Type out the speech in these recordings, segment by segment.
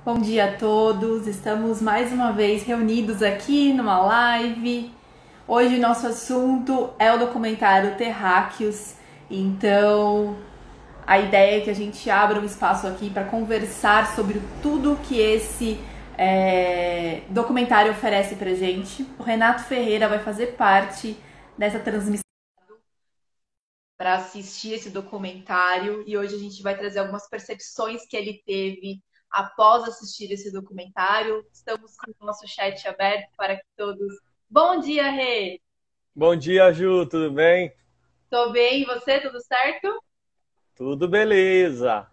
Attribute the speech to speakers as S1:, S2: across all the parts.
S1: Bom dia a todos, estamos mais uma vez reunidos aqui numa live. Hoje o nosso assunto é o documentário Terráqueos, então a ideia é que a gente abra um espaço aqui para conversar sobre tudo que esse documentário oferece pra gente. O Renato Ferreira vai fazer parte dessa transmissão para assistir esse documentário e hoje a gente vai trazer algumas percepções que ele teve após assistir esse documentário. Estamos com o nosso chat aberto para que todos. Bom dia, Rê!
S2: Bom dia, Ju, tudo bem?
S1: Tô bem, e você? Tudo certo?
S2: Tudo beleza.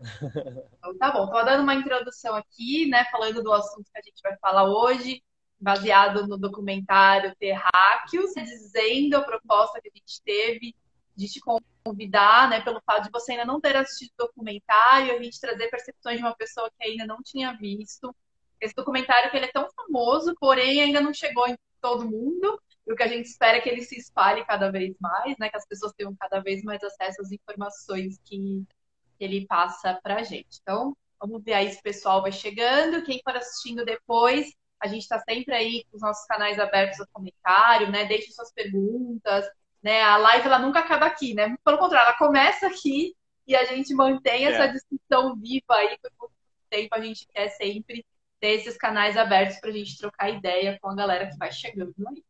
S1: Então tá bom, tô dando uma introdução aqui, né, falando do assunto que a gente vai falar hoje, baseado no documentário Terráqueos, dizendo a proposta que a gente teve de te convidar, né, pelo fato de você ainda não ter assistido o documentário, a gente trazer percepções de uma pessoa que ainda não tinha visto. Esse documentário que ele é tão famoso, porém ainda não chegou em todo mundo, e o que a gente espera é que ele se espalhe cada vez mais, né, que as pessoas tenham cada vez mais acesso às informações que ele passa para a gente. Então, vamos ver aí se o pessoal vai chegando. Quem for assistindo depois, a gente está sempre aí com os nossos canais abertos ao comentário, né? Deixe suas perguntas, né? A live ela nunca acaba aqui, né? Pelo contrário, ela começa aqui e a gente mantém essa
S2: É.
S1: discussão viva aí por muito tempo. A gente quer sempre ter esses canais abertos para a gente trocar ideia com a galera que vai chegando aí.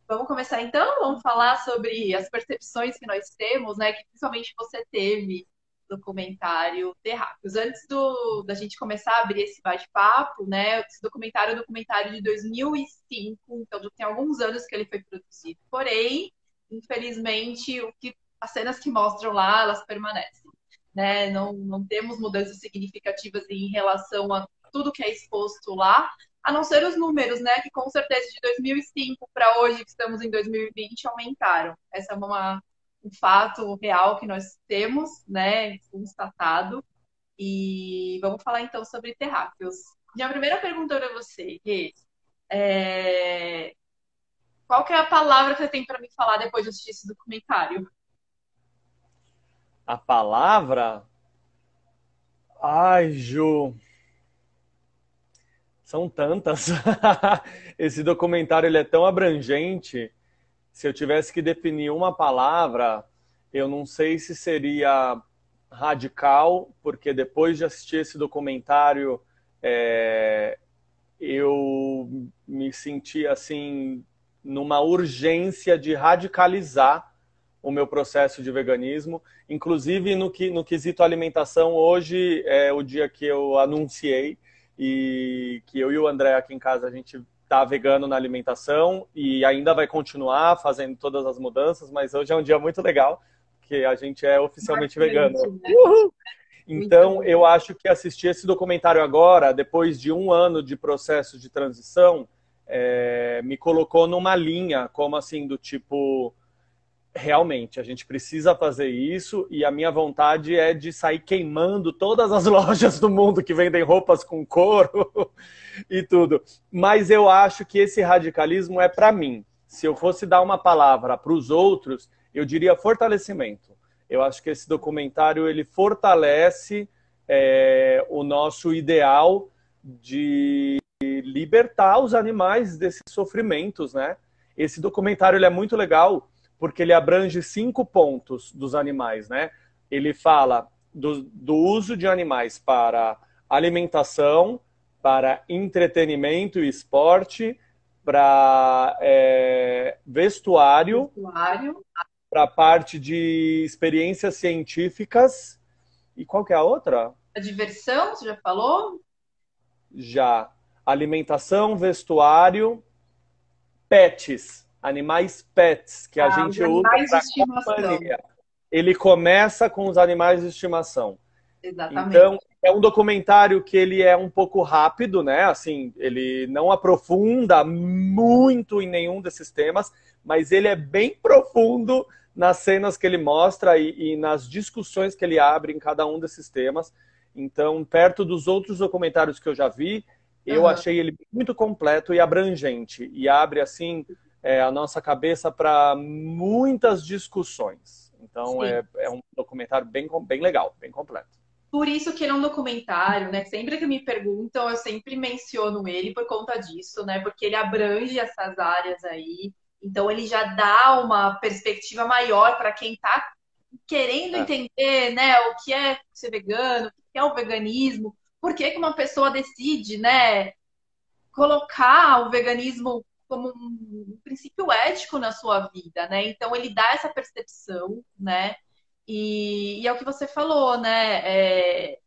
S1: Vamos começar então? Vamos falar sobre as percepções que nós temos, né? Que principalmente você teve no documentário Terráqueos. Antes da gente começar a abrir esse bate-papo, né? Esse documentário é um documentário de 2005, então já tem alguns anos que ele foi produzido. Porém, infelizmente, as cenas que mostram lá, elas permanecem, né? Não temos mudanças significativas em relação a tudo que é exposto lá, a não ser os números, né, que com certeza de 2005 para hoje, que estamos em 2020, aumentaram. Essa é um fato real que nós temos, né, constatado. E vamos falar então sobre terráqueos. Minha primeira pergunta para você, Rê, é... qual que é a palavra que você tem para me falar depois de assistir esse documentário?
S2: A palavra? Ai, Ju, são tantas. Esse documentário ele é tão abrangente. Se eu tivesse que definir uma palavra, eu não sei se seria radical, porque depois de assistir esse documentário, é, eu me senti assim numa urgência de radicalizar o meu processo de veganismo, inclusive no quesito alimentação. Hoje é o dia que eu anunciei e que eu e o André aqui em casa a gente tá vegano na alimentação e ainda vai continuar fazendo todas as mudanças, mas hoje é um dia muito legal que a gente é oficialmente vegano.
S1: Marcante, né?
S2: Uhul!
S1: Muito
S2: Então,
S1: bom.
S2: eu acho que assistir esse documentário agora, depois de um ano de processo de transição, me colocou numa linha, como assim, do tipo, realmente, a gente precisa fazer isso e a minha vontade é de sair queimando todas as lojas do mundo que vendem roupas com couro e tudo. Mas eu acho que esse radicalismo é para mim. Se eu fosse dar uma palavra para os outros, eu diria fortalecimento. Eu acho que esse documentário ele fortalece o nosso ideal de libertar os animais desses sofrimentos, né? Esse documentário ele é muito legal porque ele abrange 5 pontos dos animais, né? Ele fala do uso de animais para alimentação, para entretenimento e esporte, para vestuário,
S1: Vestuário,
S2: para a parte de experiências científicas. E qual que é a outra?
S1: a diversão, você já falou?
S2: Já alimentação, vestuário, pets, animais pets, que a
S1: Ah, os
S2: gente usa
S1: animais de
S2: para
S1: estimação.
S2: companhia. Ele começa com os animais de estimação. Então,
S1: Exatamente.
S2: é um documentário que ele é um pouco rápido, né? Assim, ele não aprofunda muito em nenhum desses temas, mas ele é bem profundo nas cenas que ele mostra e nas discussões que ele abre em cada um desses temas. Então, perto dos outros documentários que eu já vi, eu
S1: Aham.
S2: achei ele muito completo e abrangente e abre assim a nossa cabeça para muitas discussões. Então,
S1: Sim.
S2: é um documentário bem legal, bem completo.
S1: Por isso que ele é um documentário, né? Sempre que me perguntam, eu sempre menciono ele por conta disso, né? Porque ele abrange essas áreas aí. Então ele já dá uma perspectiva maior para quem está querendo
S2: É,
S1: entender, né, o que é ser vegano, o que é o veganismo, por que que uma pessoa decide, né, colocar o veganismo como um princípio ético na sua vida, né? Então ele dá essa percepção, né? E é o que você falou, né?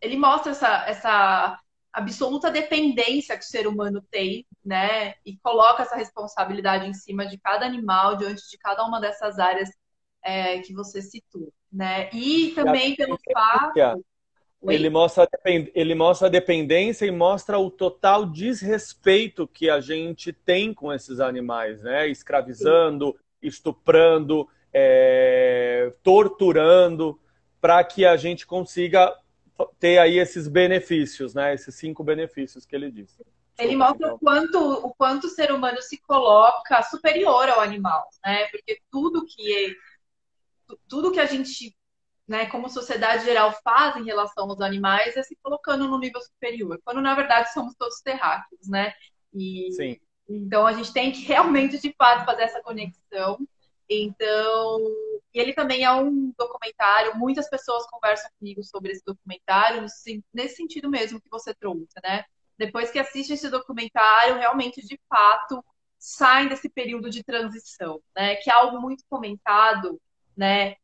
S1: Ele mostra essa absoluta dependência que o ser humano tem, né? E coloca essa responsabilidade em cima de cada animal, diante de cada uma dessas áreas que você citou, né? E
S2: e a
S1: também pelo
S2: dependência,
S1: fato. Oi?
S2: ele mostra a dependência e mostra o total desrespeito que a gente tem com esses animais, né? Escravizando, estuprando, torturando, para que a gente consiga ter aí esses benefícios, né? Esses 5 benefícios que ele disse.
S1: Ele
S2: Desculpa te
S1: mostra
S2: interromper.
S1: o quanto o ser humano se coloca superior ao animal, né? Porque tudo que a gente, né, como sociedade geral faz em relação aos animais é se colocando no nível superior, quando na verdade somos todos terráqueos, né? E
S2: Sim.
S1: então a gente tem que realmente de fato fazer essa conexão. Então, e ele também é um documentário, muitas pessoas conversam comigo sobre esse documentário, nesse sentido mesmo que você trouxe, né? Depois que assiste esse documentário, realmente, de fato, saem desse período de transição, né? Que é algo muito comentado, né?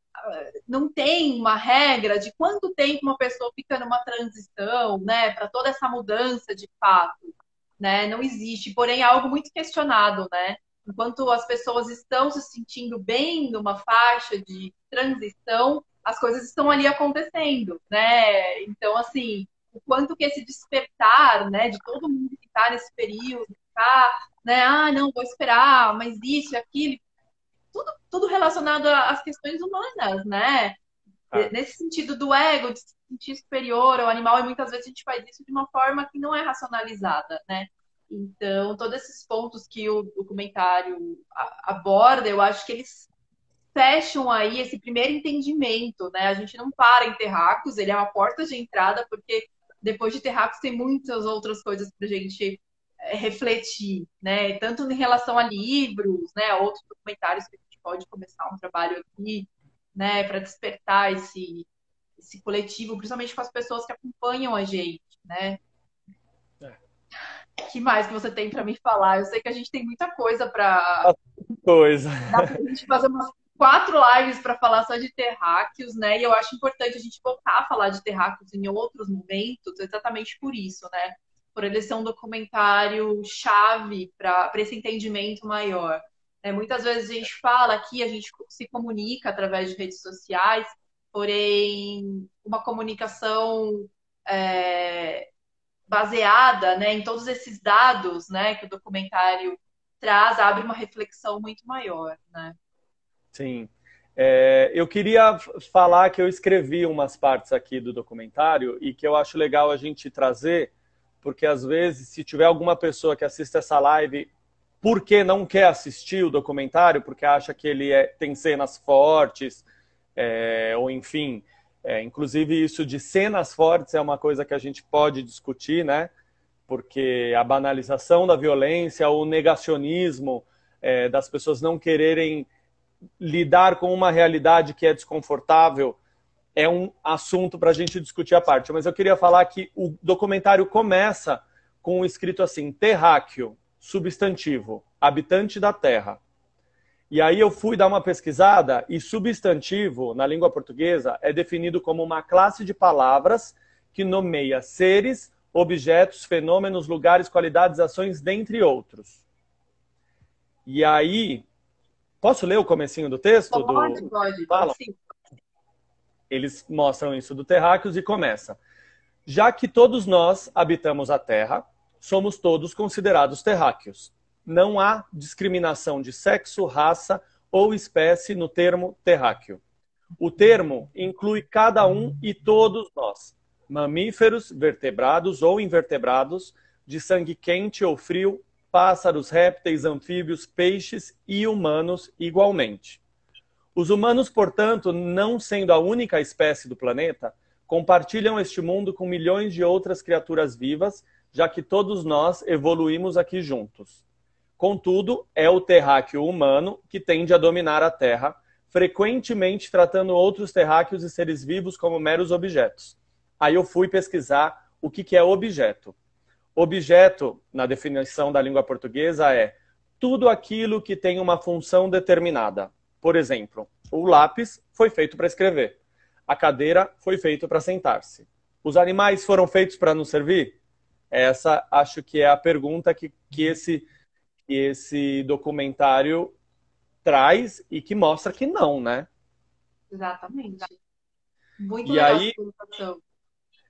S1: Não tem uma regra de quanto tempo uma pessoa fica numa transição, né? Para toda essa mudança de fato, né? Não existe, porém é algo muito questionado, né? Enquanto as pessoas estão se sentindo bem numa faixa de transição, as coisas estão ali acontecendo, né? Então, assim, o quanto que esse despertar, né, de todo mundo que está nesse período, tá, né, ah, não, vou esperar, mas isso e aquilo, tudo relacionado às questões humanas, né?
S2: É.
S1: Nesse sentido do ego, de se sentir superior ao animal, e muitas vezes a gente faz isso de uma forma que não é racionalizada, né? Então, todos esses pontos que o documentário aborda, eu acho que eles fecham aí esse primeiro entendimento, né? A gente não para em Terracos, ele é uma porta de entrada, porque depois de Terracos tem muitas outras coisas para a gente refletir, né? Tanto em relação a livros, né? A outros documentários que a gente pode começar um trabalho aqui, né? Para despertar esse coletivo, principalmente com as pessoas que acompanham a gente, né? O que mais que você tem para me falar? Eu sei que a gente tem muita coisa para
S2: Coisa.
S1: dá pra gente fazer umas 4 lives para falar só de terráqueos, né? E eu acho importante a gente voltar a falar de terráqueos em outros momentos, exatamente por isso, né? Por ele ser um documentário chave para esse entendimento maior. Muitas vezes a gente fala aqui, a gente se comunica através de redes sociais, porém, uma comunicação é, baseada, né, em todos esses dados, né, que o documentário traz, abre uma reflexão muito maior, né?
S2: Sim. Eu queria falar que eu escrevi umas partes aqui do documentário e que eu acho legal a gente trazer, porque às vezes, se tiver alguma pessoa que assista essa live, porque não quer assistir o documentário, porque acha que ele tem cenas fortes, ou enfim, inclusive isso de cenas fortes é uma coisa que a gente pode discutir, né? Porque a banalização da violência, o negacionismo das pessoas não quererem lidar com uma realidade que é desconfortável é um assunto para a gente discutir à parte. Mas eu queria falar que o documentário começa com um escrito assim: terráqueo, substantivo, habitante da terra. E aí eu fui dar uma pesquisada e substantivo, na língua portuguesa, é definido como uma classe de palavras que nomeia seres, objetos, fenômenos, lugares, qualidades, ações, dentre outros. E aí, posso ler o comecinho do texto?
S1: Pode sim.
S2: Eles mostram isso do Terráqueos e começa. Já que todos nós habitamos a Terra, somos todos considerados terráqueos. Não há discriminação de sexo, raça ou espécie no termo terráqueo. O termo inclui cada um e todos nós, mamíferos, vertebrados ou invertebrados, de sangue quente ou frio, pássaros, répteis, anfíbios, peixes e humanos igualmente. Os humanos, portanto, não sendo a única espécie do planeta, compartilham este mundo com milhões de outras criaturas vivas, já que todos nós evoluímos aqui juntos. Contudo, é o terráqueo humano que tende a dominar a Terra, frequentemente tratando outros terráqueos e seres vivos como meros objetos. Aí eu fui pesquisar o que é objeto. Objeto, na definição da língua portuguesa, é tudo aquilo que tem uma função determinada. Por exemplo, o lápis foi feito para escrever. A cadeira foi feita para sentar-se. Os animais foram feitos para nos servir? Essa acho que é a pergunta que esse documentário traz e que mostra que não, né?
S1: Exatamente. Muito
S2: E
S1: legal essa
S2: aí
S1: explicação.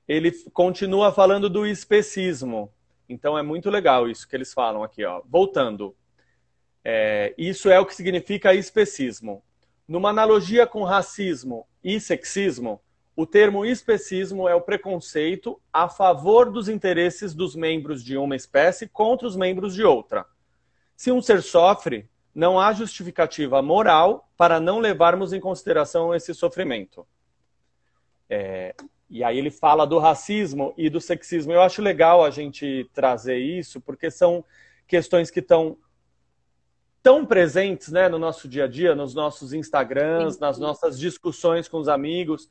S2: ele continua falando do especismo. Então é muito legal isso que eles falam aqui, ó. Voltando. Isso é o que significa especismo. Numa analogia com racismo e sexismo, o termo especismo é o preconceito a favor dos interesses dos membros de uma espécie contra os membros de outra. Se um ser sofre, não há justificativa moral para não levarmos em consideração esse sofrimento. E aí ele fala do racismo e do sexismo. Eu acho legal a gente trazer isso, porque são questões que estão tão presentes, né, no nosso dia a dia, nos nossos Instagrams, nas nossas discussões com os amigos.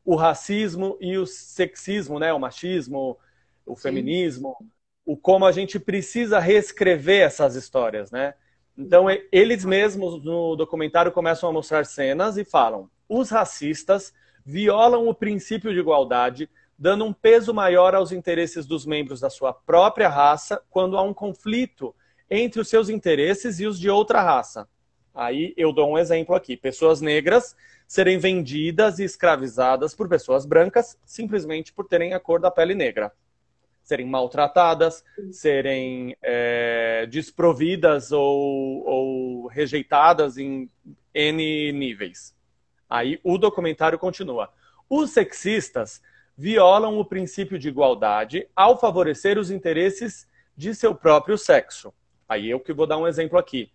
S2: O racismo e o sexismo, né, o machismo, o feminismo, o como a gente precisa reescrever essas histórias, né? Então, eles mesmos no documentário começam a mostrar cenas e falam: os racistas violam o princípio de igualdade, dando um peso maior aos interesses dos membros da sua própria raça quando há um conflito entre os seus interesses e os de outra raça. Aí eu dou um exemplo aqui: pessoas negras serem vendidas e escravizadas por pessoas brancas simplesmente por terem a cor da pele negra. Serem maltratadas, serem desprovidas ou rejeitadas em N níveis. Aí o documentário continua. Os sexistas violam o princípio de igualdade ao favorecer os interesses de seu próprio sexo. Aí eu que vou dar um exemplo aqui.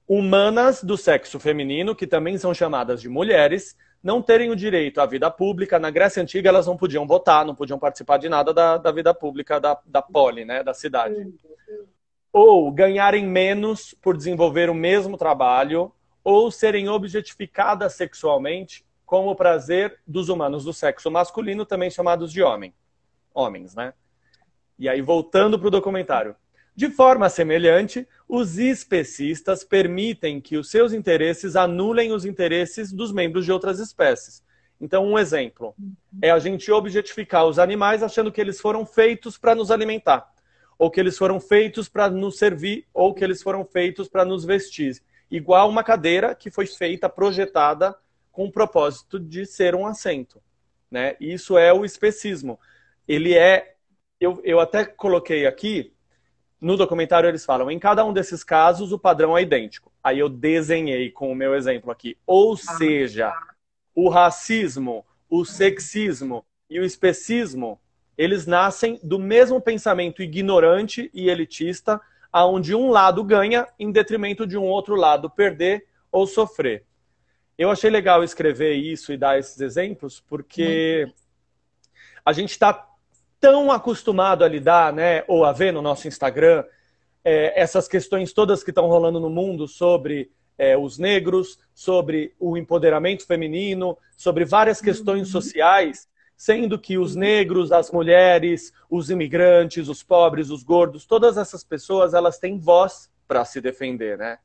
S2: Humanas do sexo feminino, que também são chamadas de mulheres, não terem o direito à vida pública. Na Grécia Antiga, elas não podiam votar, não podiam participar de nada da vida pública da poli, né, da cidade. Ou ganharem menos por desenvolver o mesmo trabalho, ou serem objetificadas sexualmente como o prazer dos humanos do sexo masculino, também chamados de homens, né? E aí, voltando para o documentário. De forma semelhante, os especistas permitem que os seus interesses anulem os interesses dos membros de outras espécies. Então, um exemplo é a gente objetificar os animais achando que eles foram feitos para nos alimentar, ou que eles foram feitos para nos servir, ou que eles foram feitos para nos vestir. Igual uma cadeira que foi feita, projetada com o propósito de ser um assento, né? Isso é o especismo. Ele é... Eu até coloquei aqui, no documentário eles falam, em cada um desses casos o padrão é idêntico. Aí eu desenhei com o meu exemplo aqui. Ou seja, o racismo, o sexismo e o especismo, eles nascem do mesmo pensamento ignorante e elitista, onde um lado ganha em detrimento de um outro lado perder ou sofrer. Eu achei legal escrever isso e dar esses exemplos, porque a gente está tão acostumado a lidar, né, ou a ver no nosso Instagram, essas questões todas que estão rolando no mundo sobre os negros, sobre o empoderamento feminino, sobre várias questões sociais, sendo que os negros, as mulheres, os imigrantes, os pobres, os gordos, todas essas pessoas, elas têm voz para se defender, né?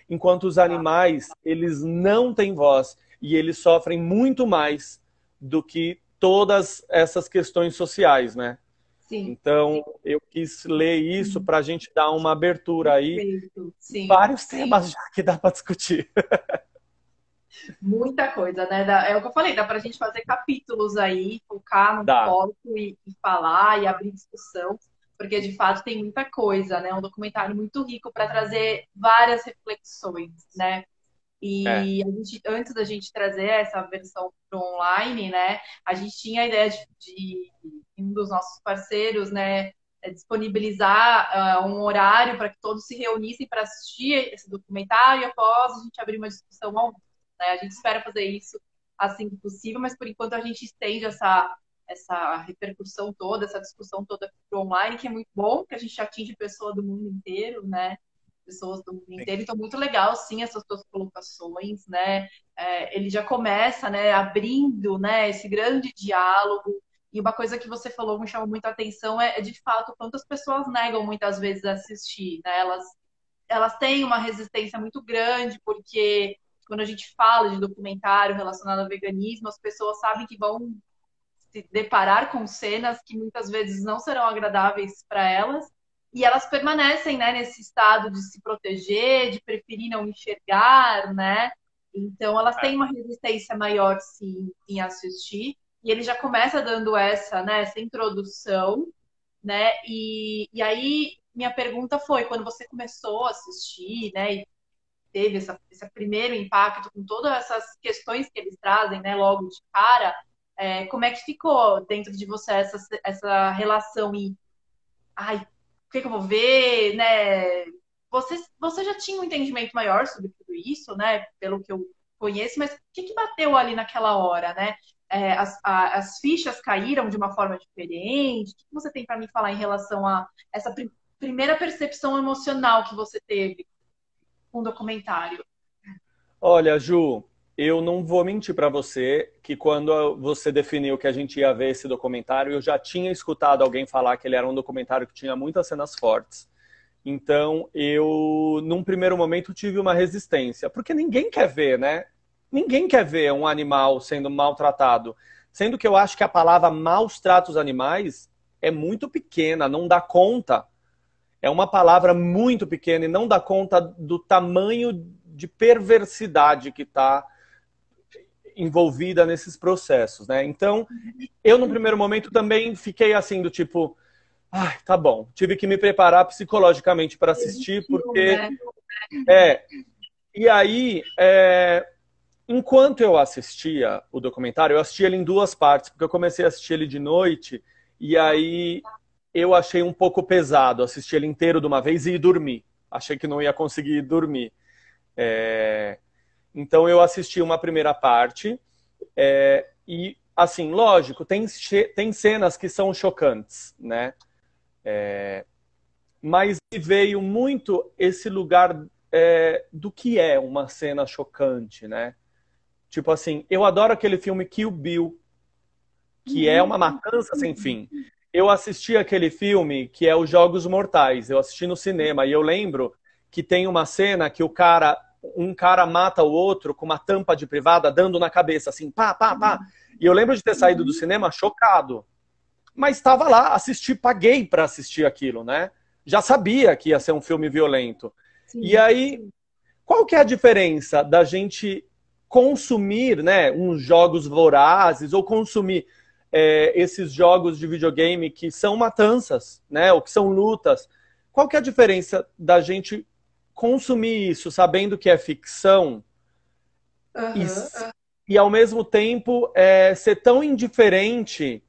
S2: Enquanto os animais, eles não têm voz e eles sofrem muito mais do que todas essas questões sociais, né?
S1: Sim.
S2: Então, eu quis ler isso para a gente dar uma abertura aí.
S1: Sim.
S2: Vários temas já que dá para discutir.
S1: Muita coisa, né? É o que eu falei, dá pra gente fazer capítulos aí, focar no foco e falar e abrir discussão, porque de fato tem muita coisa, né? Um documentário muito rico para trazer várias reflexões, né? E a gente, antes da gente trazer essa versão para online, né? A gente tinha a ideia de um dos nossos parceiros, né? Disponibilizar um horário para que todos se reunissem para assistir esse documentário e após a gente abrir uma discussão ao vivo, né? A gente espera fazer isso assim que possível, mas por enquanto a gente estende essa repercussão toda, essa discussão toda para o online, que é muito bom, que a gente atinge pessoas do mundo inteiro, né? Pessoas do mundo inteiro. Então, muito legal, sim, essas suas colocações, né? Ele já começa, né, abrindo, né, esse grande diálogo. E uma coisa que você falou me chamou muita atenção de fato, quantas pessoas negam muitas vezes assistir, né? Elas têm uma resistência muito grande, porque quando a gente fala de documentário relacionado ao veganismo, as pessoas sabem que vão se deparar com cenas que muitas vezes não serão agradáveis para elas, e elas permanecem, né, nesse estado de se proteger, de preferir não enxergar, né? Então elas têm uma resistência maior, sim, em assistir. E ele já começa dando né, essa introdução, né? E aí minha pergunta foi, quando você começou a assistir, né, e teve esse primeiro impacto com todas essas questões que eles trazem, né, logo de cara, como é que ficou dentro de você essa relação e, ai, o que eu vou ver, né? Você já tinha um entendimento maior sobre tudo isso, né? Pelo que eu conheço, mas o que bateu ali naquela hora, né? As fichas caíram de uma forma diferente? O que você tem para me falar em relação a essa primeira percepção emocional que você teve com o documentário?
S2: Olha, Ju, eu não vou mentir para você que quando você definiu que a gente ia ver esse documentário, eu já tinha escutado alguém falar que ele era um documentário que tinha muitas cenas fortes. Então, eu, num primeiro momento, tive uma resistência. Porque ninguém quer ver, né? Ninguém quer ver um animal sendo maltratado. Sendo que eu acho que a palavra maus tratos animais é muito pequena, não dá conta. É uma palavra muito pequena e não dá conta do tamanho de perversidade que está envolvida nesses processos, né? Então, eu no primeiro momento também fiquei assim do tipo, ai, tá bom, tive que me preparar psicologicamente para assistir, porque e aí, enquanto eu assistia o documentário, eu assisti ele em duas partes, porque eu comecei a assistir ele de noite e aí eu achei um pouco pesado assistir ele inteiro de uma vez e ir dormir. Achei que não ia conseguir dormir. Então eu assisti uma primeira parte e, assim, lógico, tem cenas que são chocantes, né? Mas me veio muito esse lugar do que é uma cena chocante, né? Tipo assim, eu adoro aquele filme Kill Bill, que é uma matança sem fim. Eu assisti aquele filme que é Os Jogos Mortais, eu assisti no cinema, e eu lembro que tem uma cena que um cara mata o outro com uma tampa de privada dando na cabeça, assim, pá, pá, pá. E eu lembro de ter saído do cinema chocado. Mas estava lá, paguei para assistir aquilo, né? Já sabia que ia ser um filme violento. Sim. E aí, qual que é a diferença da gente consumir, né, uns jogos vorazes ou consumir esses jogos de videogame que são matanças, né, ou que são lutas? Qual que é a diferença da gente consumir isso sabendo que é ficção e ao mesmo tempo ser tão indiferente,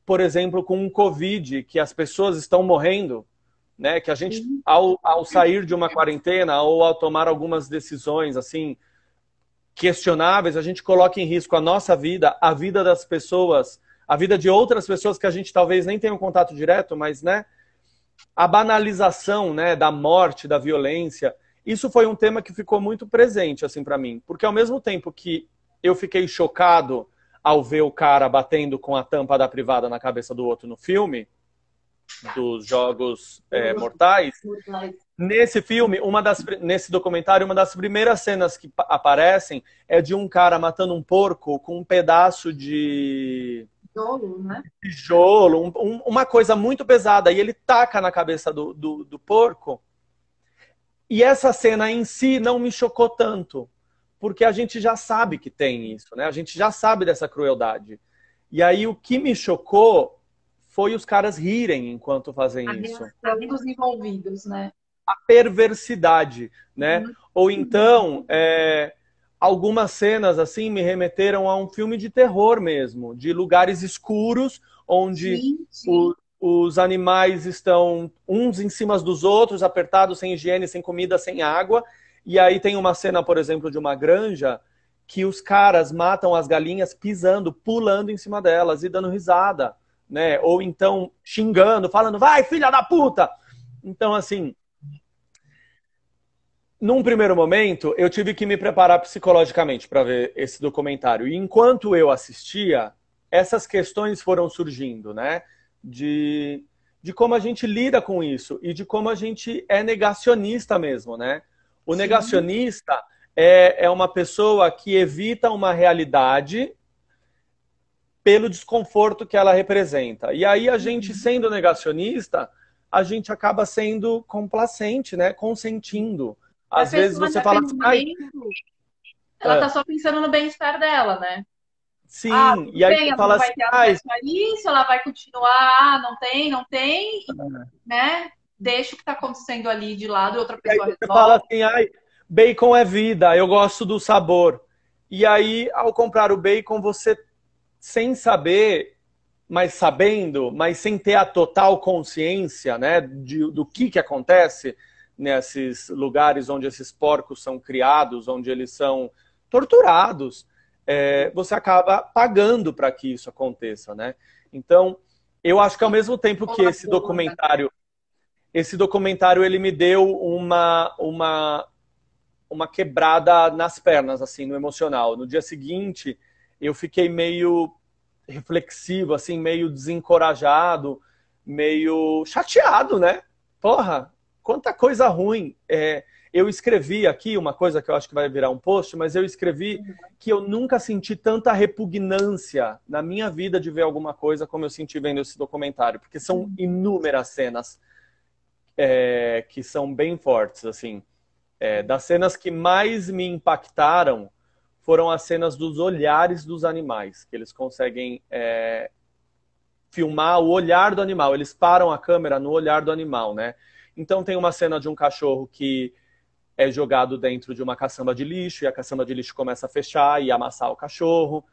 S2: por exemplo, com o Covid, que as pessoas estão morrendo, né? Que a gente, ao sair de uma quarentena ou ao tomar algumas decisões assim questionáveis, a gente coloca em risco a nossa vida, a vida das pessoas, a vida de outras pessoas que a gente talvez nem tenha um contato direto, mas, né? A banalização, né, da morte, da violência, isso foi um tema que ficou muito presente assim para mim, porque ao mesmo tempo que eu fiquei chocado ao ver o cara batendo com a tampa da privada na cabeça do outro no filme dos Jogos Mortais, nesse filme, nesse documentário, uma das primeiras cenas que aparecem é de um cara matando um porco com um pedaço de
S1: tijolo, né?
S2: Tijolo, uma coisa muito pesada, e ele taca na cabeça do porco. E essa cena em si não me chocou tanto, porque a gente já sabe que tem isso, né? A gente já sabe dessa crueldade. E aí o que me chocou foi os caras rirem enquanto fazem isso.
S1: A reação dos envolvidos, né?
S2: A perversidade, né? Ou então, algumas cenas assim me remeteram a um filme de terror mesmo, de lugares escuros, onde os animais estão uns em cima dos outros, apertados, sem higiene, sem comida, sem água. E aí tem uma cena, por exemplo, de uma granja que os caras matam as galinhas pisando, pulando em cima delas e dando risada, né? Ou então xingando, falando, vai, filha da puta! Então, assim, num primeiro momento, eu tive que me preparar psicologicamente para ver esse documentário. E enquanto eu assistia, essas questões foram surgindo, né? De como a gente lida com isso e de como a gente é negacionista mesmo, né? O
S1: Sim.
S2: negacionista é uma pessoa que evita uma realidade pelo desconforto que ela representa. E aí a gente, sendo negacionista, a gente acaba sendo complacente, né? Consentindo.
S1: A
S2: Às vezes
S1: pessoa,
S2: você fala
S1: naquele
S2: assim, ai,
S1: momento, ela tá só pensando no bem-estar dela, né? Ah,
S2: sim,
S1: tudo
S2: e aí
S1: bem,
S2: você
S1: ela
S2: fala
S1: não vai
S2: assim,
S1: ter
S2: ai,
S1: acesso a isso, ela vai continuar, ah, não tem, né? Deixa o que tá acontecendo ali de lado e outra
S2: e aí
S1: pessoa
S2: você fala
S1: resolve.
S2: assim, ai, bacon é vida, eu gosto do sabor. E aí, ao comprar o bacon, você, sem saber, mas sabendo, mas sem ter a total consciência, né, do que acontece nesses lugares onde esses porcos são criados, onde eles são torturados, você acaba pagando para que isso aconteça, né? Então, eu acho que ao mesmo tempo que
S1: Colabora.
S2: esse documentário ele me deu uma quebrada nas pernas, assim, no emocional. No dia seguinte, eu fiquei meio reflexivo, assim, meio desencorajado, meio chateado, né? Porra, quanta coisa ruim. Eu escrevi aqui uma coisa que eu acho que vai virar um post, mas eu escrevi que eu nunca senti tanta repugnância na minha vida de ver alguma coisa como eu senti vendo esse documentário, porque são inúmeras cenas que são bem fortes, assim. Das cenas que mais me impactaram foram as cenas dos olhares dos animais, que eles conseguem filmar o olhar do animal. Eles param a câmera no olhar do animal, né? Então tem uma cena de um cachorro que é jogado dentro de uma caçamba de lixo e a caçamba de lixo começa a fechar e amassar o cachorro.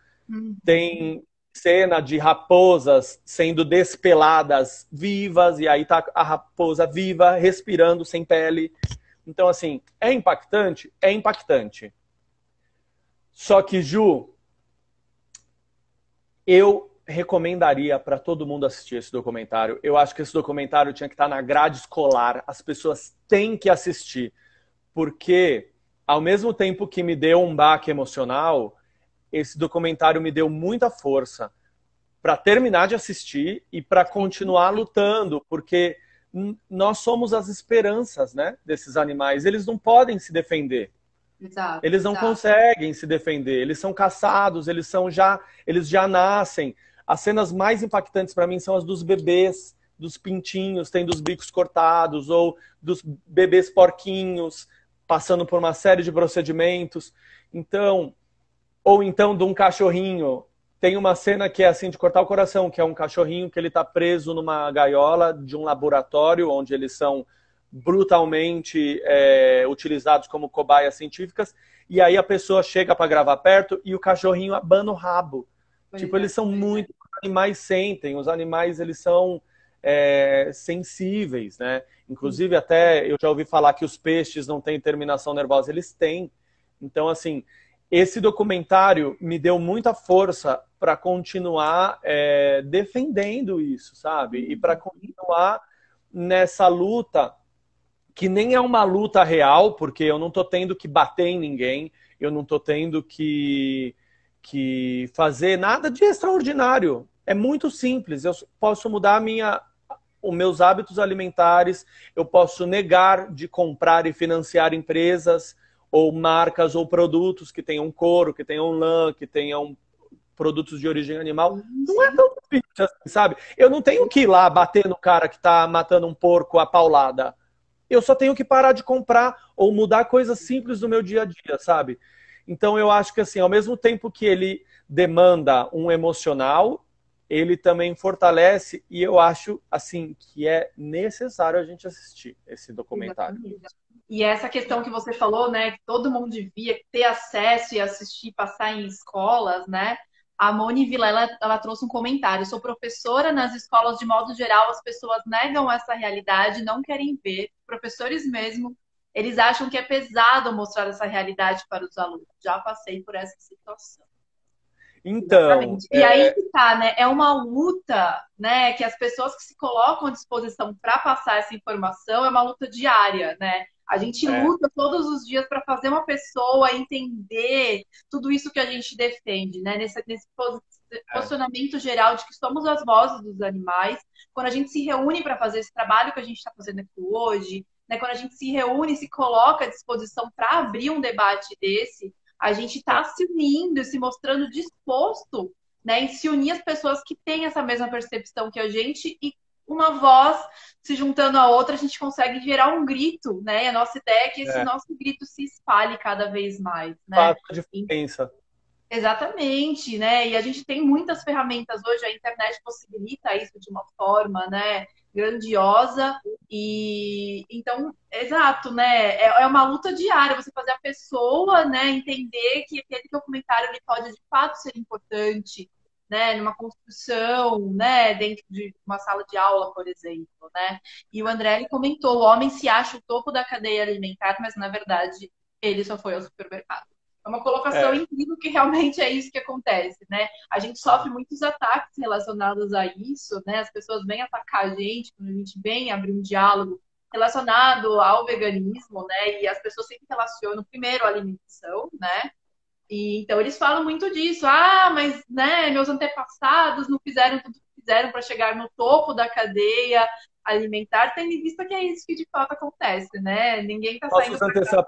S2: Tem cena de raposas sendo despeladas vivas e aí tá a raposa viva, respirando sem pele. Então, assim, é impactante? É impactante. Só que, Ju, eu recomendaria para todo mundo assistir esse documentário. Eu acho que esse documentário tinha que estar na grade escolar. As pessoas têm que assistir. Porque, ao mesmo tempo que me deu um baque emocional, esse documentário me deu muita força para terminar de assistir e para continuar lutando. Porque nós somos as esperanças, né, desses animais. Eles não podem se defender.
S1: Exato,
S2: Eles não conseguem se defender, eles são caçados, eles já nascem. As cenas mais impactantes para mim são as dos bebês, dos pintinhos, tendo os bicos cortados, ou dos bebês porquinhos, passando por uma série de procedimentos. Então, ou então de um cachorrinho. Tem uma cena que é assim de cortar o coração, que é um cachorrinho que ele está preso numa gaiola de um laboratório, onde eles são brutalmente utilizados como cobaias científicas, e aí a pessoa chega para gravar perto e o cachorrinho abana o rabo. Tipo, eles são muito... Os animais sentem, os animais, eles são sensíveis, né? Inclusive, até eu já ouvi falar que os peixes não têm terminação nervosa, eles têm. Então, assim, esse documentário me deu muita força para continuar defendendo isso, sabe? E para continuar nessa luta que nem é uma luta real, porque eu não estou tendo que bater em ninguém, eu não estou tendo que fazer nada de extraordinário. É muito simples, eu posso mudar os meus hábitos alimentares, eu posso negar de comprar e financiar empresas, ou marcas, ou produtos que tenham couro, que tenham lã, que tenham produtos de origem animal. Não é tão difícil assim, sabe? Eu não tenho que ir lá bater no cara que está matando um porco à paulada. Eu só tenho que parar de comprar ou mudar coisas simples do meu dia a dia, sabe? Então eu acho que assim, ao mesmo tempo que ele demanda um emocional, ele também fortalece e eu acho assim que é necessário a gente assistir esse documentário.
S1: Exatamente. E essa questão que você falou, né, que todo mundo devia ter acesso e assistir, passar em escolas, né? A Moni Vilela, ela trouxe um comentário. Sou professora nas escolas, de modo geral, as pessoas negam essa realidade, não querem ver. Professores mesmo, eles acham que é pesado mostrar essa realidade para os alunos. Já passei por essa situação.
S2: Então,
S1: Exatamente. E aí que tá, né? É uma luta, né? Que as pessoas que se colocam à disposição para passar essa informação é uma luta diária, né? A gente
S2: é,
S1: luta todos os dias para fazer uma pessoa entender tudo isso que a gente defende, né? Nesse
S2: é,
S1: posicionamento geral de que somos as vozes dos animais. Quando a gente se reúne para fazer esse trabalho que a gente está fazendo aqui hoje, né? Quando a gente se reúne e se coloca à disposição para abrir um debate desse, a gente está se unindo, se mostrando disposto, né, em se unir às pessoas que têm essa mesma percepção que a gente e uma voz se juntando à outra, a gente consegue gerar um grito, né? E a nossa ideia é que esse
S2: é.
S1: nosso grito se espalhe cada vez mais, né?
S2: Faz a diferença.
S1: Exatamente, né? E a gente tem muitas ferramentas hoje, a internet possibilita isso de uma forma, né, grandiosa. E então, exato, né? É uma luta diária você fazer a pessoa, né, entender que aquele documentário ele pode de fato ser importante, né, numa construção, né, dentro de uma sala de aula, por exemplo, né? E o André ele comentou, o homem se acha o topo da cadeia alimentar, mas na verdade ele só foi ao supermercado. É uma colocação
S2: É,
S1: incrível que realmente é isso que acontece, né? A gente sofre muitos ataques relacionados a isso, né? As pessoas vêm atacar a gente quando a gente vem abrir um diálogo relacionado ao veganismo, né? E as pessoas sempre relacionam primeiro a alimentação, né? E então eles falam muito disso. Ah, mas né, meus antepassados não fizeram tudo que fizeram para chegar no topo da cadeia alimentar, tendo em vista que é isso que de fato acontece, né? Ninguém está saindo
S2: nossos,
S1: para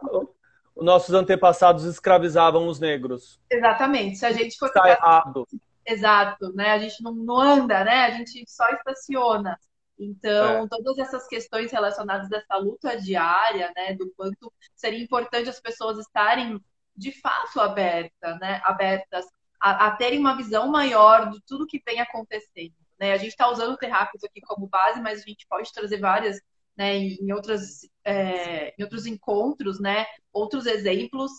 S2: nossos antepassados escravizavam os negros.
S1: exatamente. Se a gente for
S2: Está
S1: ficar
S2: errado.
S1: exato, né? A gente não anda, né? A gente só estaciona.
S2: É,
S1: Então, todas essas questões relacionadas a essa luta diária, né, do quanto seria importante as pessoas estarem de fato abertas a terem uma visão maior de tudo que vem acontecendo, né? A gente está usando o Terráqueos aqui como base, mas a gente pode trazer várias, né, em outros encontros, né, outros exemplos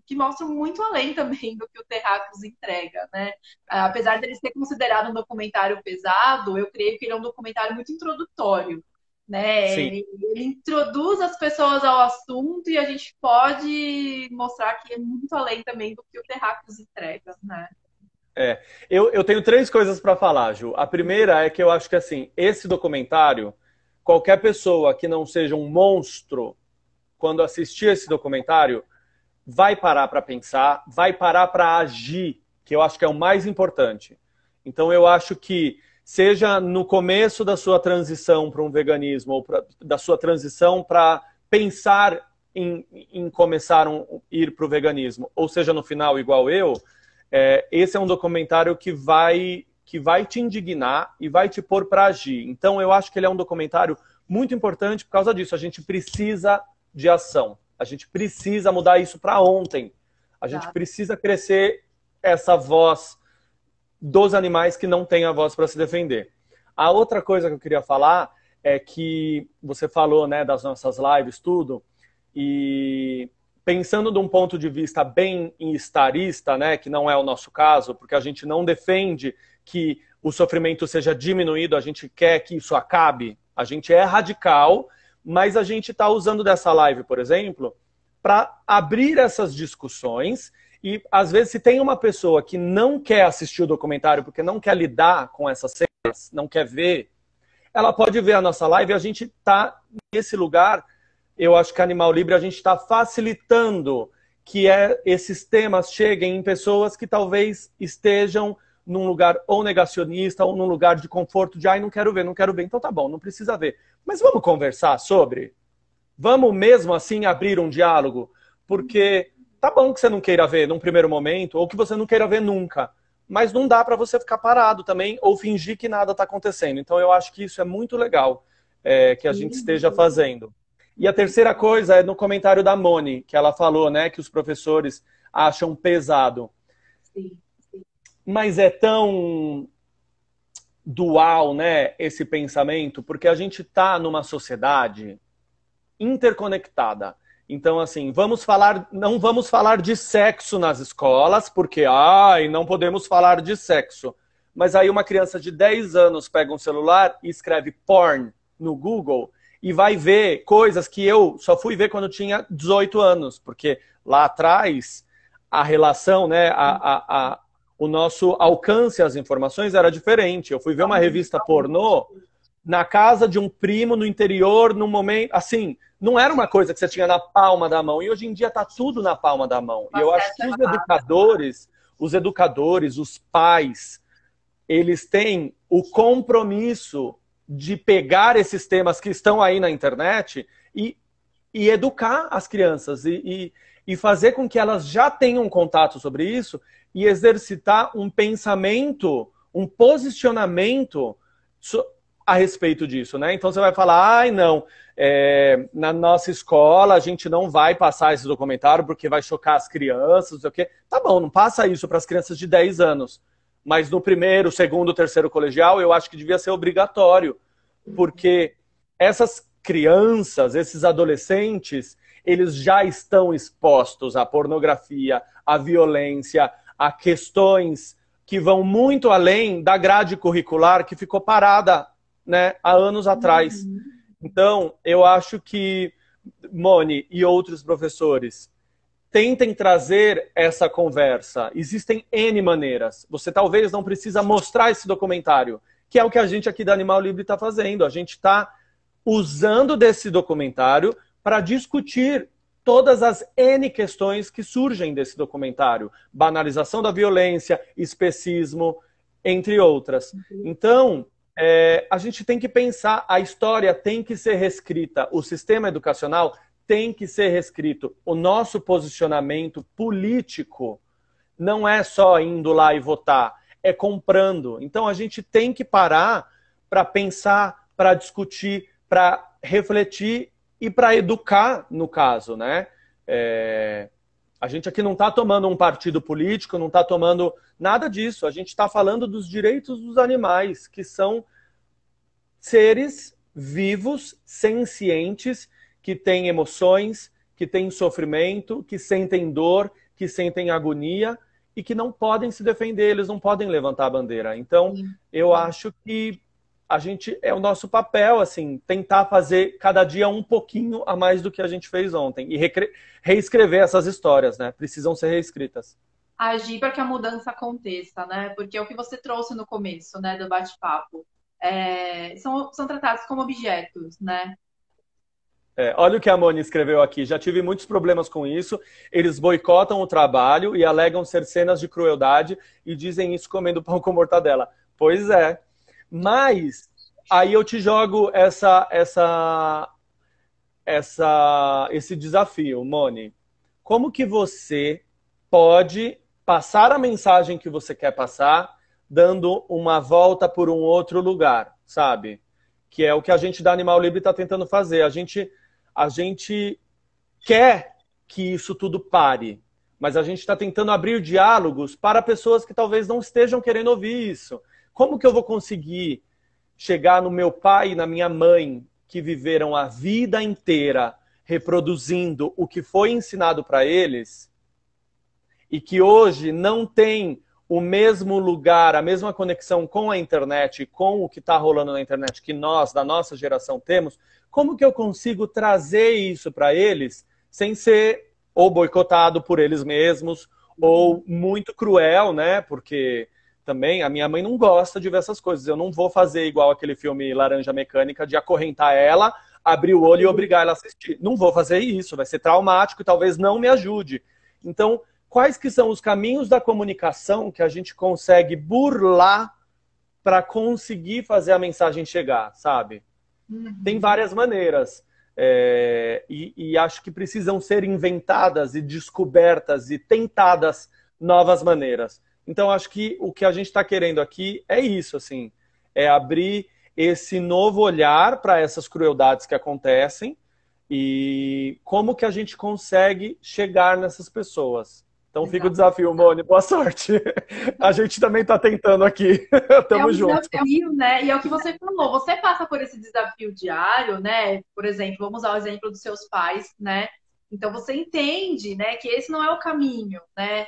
S1: que mostram muito além também do que o Terráqueos entrega, né? Apesar dele ser considerado um documentário pesado, eu creio que ele é um documentário muito introdutório, né?
S2: sim.
S1: Ele introduz as pessoas ao assunto e a gente pode mostrar que é muito além também do que o Terráqueos entrega, né?
S2: É. Eu tenho três coisas para falar, Ju. A primeira é que eu acho que assim, esse documentário, qualquer pessoa que não seja um monstro, quando assistir esse documentário, vai parar para pensar, vai parar para agir, que eu acho que é o mais importante. Então eu acho que seja no começo da sua transição para um veganismo ou da sua transição para pensar em começar ir para o veganismo, ou seja no final igual eu, esse é um documentário que vai te indignar e vai te pôr para agir. Então eu acho que ele é um documentário muito importante por causa disso. A gente precisa de ação. A gente precisa mudar isso para ontem. A gente
S1: Tá.
S2: precisa crescer essa voz dos animais que não têm a voz para se defender. A outra coisa que eu queria falar é que você falou, né, das nossas lives, tudo, e pensando de um ponto de vista bem estarista, né, que não é o nosso caso, porque a gente não defende que o sofrimento seja diminuído, a gente quer que isso acabe, a gente é radical, mas a gente está usando dessa live, por exemplo, para abrir essas discussões e, às vezes, se tem uma pessoa que não quer assistir o documentário porque não quer lidar com essas cenas, não quer ver, ela pode ver a nossa live e a gente está nesse lugar. Eu acho que Animal Livre a gente está facilitando que esses temas cheguem em pessoas que talvez estejam num lugar ou negacionista ou num lugar de conforto de ai, não quero ver, não quero ver. Então tá bom, não precisa ver. Mas vamos conversar sobre? Vamos mesmo assim abrir um diálogo? Porque tá bom que você não queira ver num primeiro momento ou que você não queira ver nunca. Mas não dá para você ficar parado também ou fingir que nada está acontecendo. Então eu acho que isso é muito legal que a gente esteja fazendo. E a terceira coisa é no comentário da Moni, que ela falou, né, que os professores acham pesado.
S1: Sim.
S2: Mas é tão dual, né, esse pensamento, porque a gente está numa sociedade interconectada. Então, assim, não vamos falar de sexo nas escolas, porque, não podemos falar de sexo. Mas aí uma criança de 10 anos pega um celular e escreve porn no Google, e vai ver coisas que eu só fui ver quando eu tinha 18 anos, porque lá atrás a relação, né, o nosso alcance às informações era diferente. Eu fui ver uma revista pornô na casa de um primo no interior, num momento, assim, não era uma coisa que você tinha na palma da mão. E hoje em dia está tudo na palma da mão. E eu acho que os pais, eles têm o compromisso de pegar esses temas que estão aí na internet e educar as crianças e fazer com que elas já tenham contato sobre isso e exercitar um pensamento, um posicionamento a respeito disso, né? Então você vai falar, ai não, na nossa escola a gente não vai passar esse documentário porque vai chocar as crianças, não sei o quê. Tá bom, não passa isso para as crianças de 10 anos. Mas no primeiro, segundo, terceiro colegial, eu acho que devia ser obrigatório. Porque essas crianças, esses adolescentes, eles já estão expostos à pornografia, à violência, a questões que vão muito além da grade curricular que ficou parada, né, há anos atrás. Então, eu acho que Moni e outros professores tentem trazer essa conversa. Existem N maneiras. Você talvez não precisa mostrar esse documentário, que é o que a gente aqui da Animal Livre está fazendo. A gente está usando desse documentário para discutir todas as N questões que surgem desse documentário. Banalização da violência, especismo, entre outras. Então, a gente tem que pensar, a história tem que ser reescrita, o sistema educacional tem que ser reescrito. O nosso posicionamento político não é só indo lá e votar, é comprando. Então a gente tem que parar para pensar, para discutir, para refletir e para educar, no caso, né? A gente aqui não está tomando um partido político, não está tomando nada disso. A gente está falando dos direitos dos animais, que são seres vivos, sencientes, que têm emoções, que têm sofrimento, que sentem dor, que sentem agonia e que não podem se defender, eles não podem levantar a bandeira. Então, eu acho que a gente é o nosso papel, assim, tentar fazer cada dia um pouquinho a mais do que a gente fez ontem e reescrever essas histórias, né? Precisam ser reescritas.
S1: Agir para que a mudança aconteça, né? Porque é o que você trouxe no começo, né, do bate-papo. São tratados como objetos, né?
S2: Olha o que a Moni escreveu aqui. Já tive muitos problemas com isso. Eles boicotam o trabalho e alegam ser cenas de crueldade e dizem isso comendo pão com mortadela. Pois é. Mas aí eu te jogo esse desafio, Moni. Como que você pode passar a mensagem que você quer passar dando uma volta por um outro lugar, sabe? Que é o que a gente da Animal Livre está tentando fazer. A gente quer que isso tudo pare, mas a gente está tentando abrir diálogos para pessoas que talvez não estejam querendo ouvir isso. Como que eu vou conseguir chegar no meu pai e na minha mãe, que viveram a vida inteira reproduzindo o que foi ensinado para eles e que hoje não tem o mesmo lugar, a mesma conexão com a internet, com o que está rolando na internet que nós, da nossa geração, temos? Como que eu consigo trazer isso para eles sem ser ou boicotado por eles mesmos ou muito cruel, né? Porque também a minha mãe não gosta de ver essas coisas. Eu não vou fazer igual aquele filme Laranja Mecânica de acorrentar ela, abrir o olho e obrigar ela a assistir. Não vou fazer isso, vai ser traumático e talvez não me ajude. Então, quais que são os caminhos da comunicação que a gente consegue burlar para conseguir fazer a mensagem chegar, sabe? Tem várias maneiras. E acho que precisam ser inventadas e descobertas e tentadas novas maneiras. Então, acho que o que a gente está querendo aqui é isso, assim, é abrir esse novo olhar para essas crueldades que acontecem e como que a gente consegue chegar nessas pessoas. Então fica o desafio, Moni. Boa sorte. A gente também está tentando aqui. Tamo junto.
S1: Desafio, né? E é o que você falou. Você passa por esse desafio diário, né? Por exemplo, vamos usar o exemplo dos seus pais, né? Então você entende, né, que esse não é o caminho, né?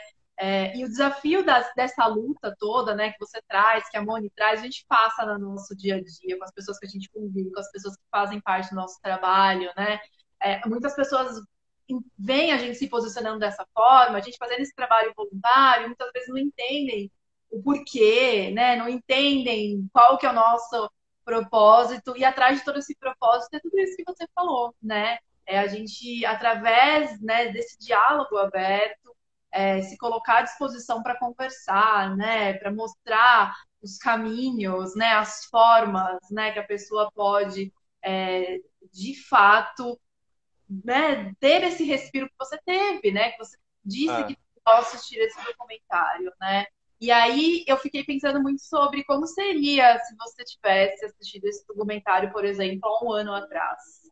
S1: E o desafio dessa luta toda, né, que você traz, que a Moni traz, a gente passa no nosso dia a dia, com as pessoas que a gente convive, com as pessoas que fazem parte do nosso trabalho, né? Muitas pessoas veem a gente se posicionando dessa forma, a gente fazendo esse trabalho voluntário, muitas vezes não entendem o porquê, né? Não entendem qual que é o nosso propósito, e atrás de todo esse propósito é tudo isso que você falou, né? A gente, através, né, desse diálogo aberto, se colocar à disposição para conversar, né, para mostrar os caminhos, né, as formas, né, que a pessoa pode, de fato, né, ter esse respiro que você teve, né, que você disse que posso assistir esse documentário, né. E aí eu fiquei pensando muito sobre como seria se você tivesse assistido esse documentário, por exemplo, há um ano atrás,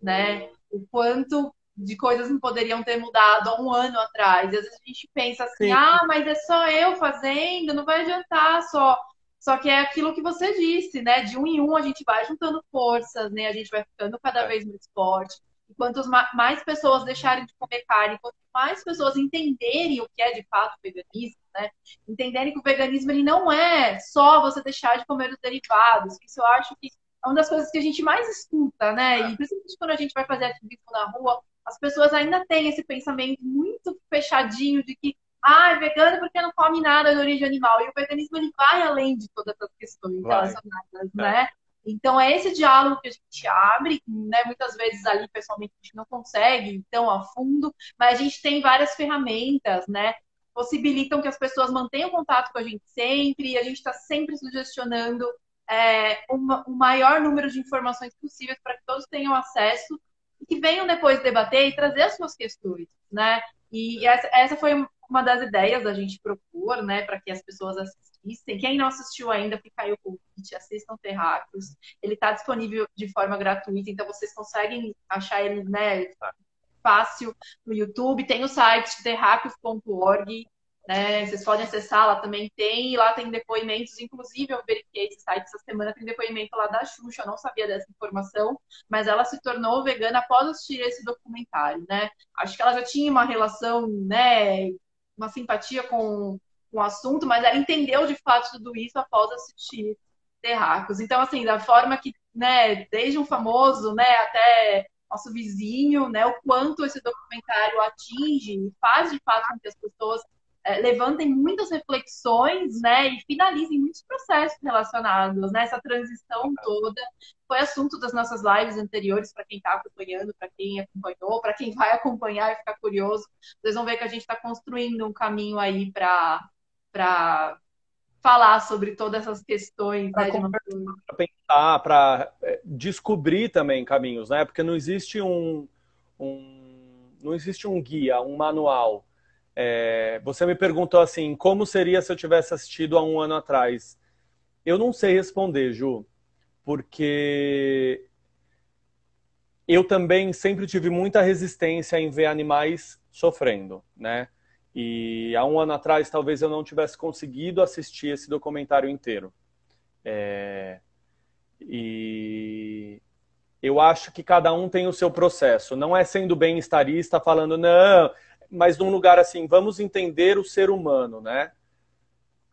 S1: né? O quanto de coisas não poderiam ter mudado há um ano atrás. E às vezes a gente pensa assim,
S2: Sim.
S1: mas é só eu fazendo, não vai adiantar só. Só que é aquilo que você disse, né? De um em um a gente vai juntando forças, né? A gente vai ficando cada vez mais forte. E quanto mais pessoas deixarem de comer carne, quanto mais pessoas entenderem o que é de fato o veganismo, né? Entenderem que o veganismo ele não é só você deixar de comer os derivados. Isso eu acho que é uma das coisas que a gente mais escuta, né? E principalmente quando a gente vai fazer ativismo na rua, as pessoas ainda têm esse pensamento muito fechadinho de que é vegano porque não come nada de origem animal. E o veganismo ele vai além de todas essas questões relacionadas, né? Então é esse diálogo que a gente abre, né? Muitas vezes ali pessoalmente a gente não consegue ir tão a fundo, mas a gente tem várias ferramentas, né? Possibilitam que as pessoas mantenham contato com a gente sempre, e a gente está sempre sugestionando o maior número de informações possíveis para que todos tenham acesso e que venham depois debater e trazer as suas questões, né? E essa foi uma das ideias da gente propor, né, para que as pessoas assistissem. Quem não assistiu ainda, fica aí o convite, assistam Terráqueos. Ele está disponível de forma gratuita, então vocês conseguem achar ele, né, fácil no YouTube. Tem o site terráqueos.org, né? Vocês podem acessar, lá também tem, e lá tem depoimentos, inclusive eu verifiquei esse site essa semana, tem depoimento lá da Xuxa, eu não sabia dessa informação, mas ela se tornou vegana após assistir esse documentário, né? Acho que ela já tinha uma relação, né, uma simpatia com o assunto, mas ela entendeu de fato tudo isso após assistir Terráqueos. Então, assim, da forma que, né, desde um famoso, né, até nosso vizinho, né, o quanto esse documentário atinge e faz de fato com que as pessoas levantem muitas reflexões, né, e finalizem muitos processos relacionados, né, essa transição toda. Foi assunto das nossas lives anteriores, para quem está acompanhando, para quem acompanhou, para quem vai acompanhar e ficar curioso. Vocês vão ver que a gente está construindo um caminho aí para falar sobre todas essas questões, né, de uma forma.
S2: Para pensar, para descobrir também caminhos, né? Porque não existe não existe um guia, um manual. Você me perguntou assim, como seria se eu tivesse assistido há um ano atrás? Eu não sei responder, Ju, porque eu também sempre tive muita resistência em ver animais sofrendo, né? E há um ano atrás talvez eu não tivesse conseguido assistir esse documentário inteiro. E eu acho que cada um tem o seu processo. Não é sendo bem-estarista falando, não, mas num lugar assim, vamos entender o ser humano, né?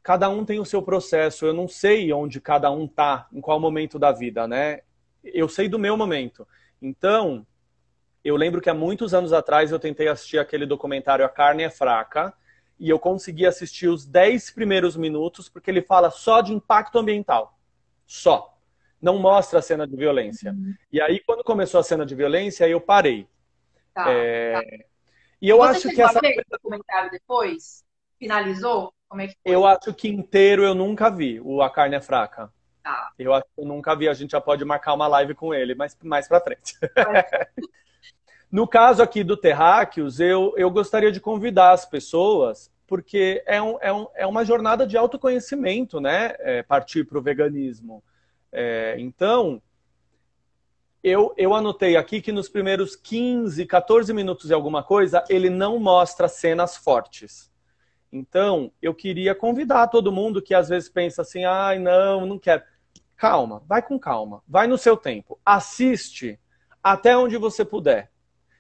S2: Cada um tem o seu processo. Eu não sei onde cada um tá, em qual momento da vida, né? Eu sei do meu momento. Então, eu lembro que há muitos anos atrás eu tentei assistir aquele documentário A Carne é Fraca, e eu consegui assistir os 10 primeiros minutos, porque ele fala só de impacto ambiental. Só. Não mostra a cena de violência. E aí, quando começou a cena de violência, eu parei.
S1: Tá.
S2: E eu
S1: Você
S2: acho que
S1: essa... o documentário depois? Finalizou? Como é que foi?
S2: Eu acho que inteiro eu nunca vi, o A Carne é Fraca.
S1: Tá.
S2: Eu acho que eu nunca vi, a gente já pode marcar uma live com ele, mas mais pra frente. No caso aqui do Terráqueos, eu gostaria de convidar as pessoas, porque é uma jornada de autoconhecimento, né? Partir para o veganismo. Então, eu anotei aqui que nos primeiros 15, 14 minutos de alguma coisa, ele não mostra cenas fortes. Então, eu queria convidar todo mundo que às vezes pensa assim, ai, não quero. Calma, vai com calma, vai no seu tempo. Assiste até onde você puder.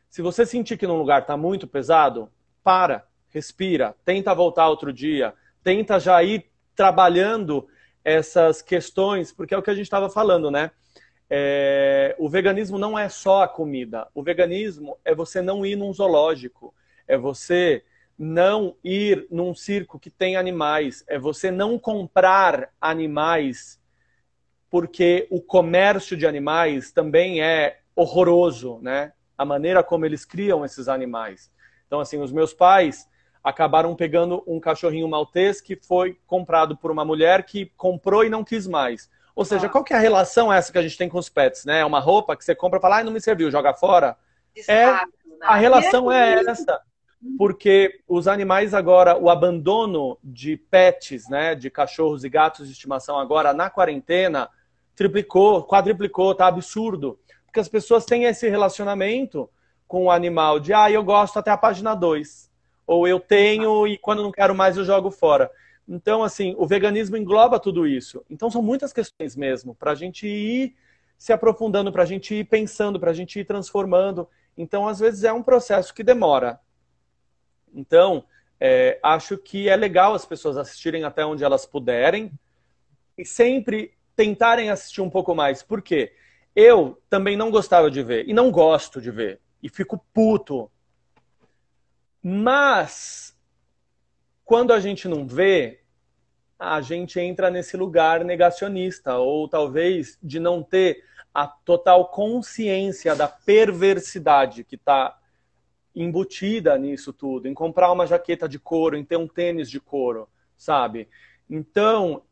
S2: Se você sentir que num lugar está muito pesado, respira, tenta voltar outro dia, tenta já ir trabalhando essas questões, porque é o que a gente estava falando, né? O veganismo não é só a comida. O veganismo é você não ir num zoológico, é você não ir num circo que tem animais, é você não comprar animais, porque o comércio de animais também é horroroso, né? A maneira como eles criam esses animais. Então, assim, os meus pais acabaram pegando um cachorrinho maltês que foi comprado por uma mulher que comprou e não quis mais. Ou seja,
S1: Ah,
S2: qual que é a relação essa que a gente tem com os pets, né? É uma roupa que você compra e fala, não me serviu, joga fora. É,
S1: descarto,
S2: a
S1: né? E é
S2: relação é
S1: isso.
S2: essa. Porque os animais agora, o abandono de pets, né, de cachorros e gatos de estimação agora na quarentena, triplicou, quadriplicou, tá absurdo. Porque as pessoas têm esse relacionamento com o animal de, eu gosto até a página 2. Ou eu tenho e quando não quero mais eu jogo fora. Então, assim, o veganismo engloba tudo isso. Então, são muitas questões mesmo, para a gente ir se aprofundando, para a gente ir pensando, para a gente ir transformando. Então, às vezes, é um processo que demora. Então, acho que é legal as pessoas assistirem até onde elas puderem e sempre tentarem assistir um pouco mais. Por quê? Eu também não gostava de ver, e não gosto de ver, e fico puto. Mas, quando a gente não vê, a gente entra nesse lugar negacionista, ou talvez de não ter a total consciência da perversidade que está embutida nisso tudo, em comprar uma jaqueta de couro, em ter um tênis de couro, sabe? Então,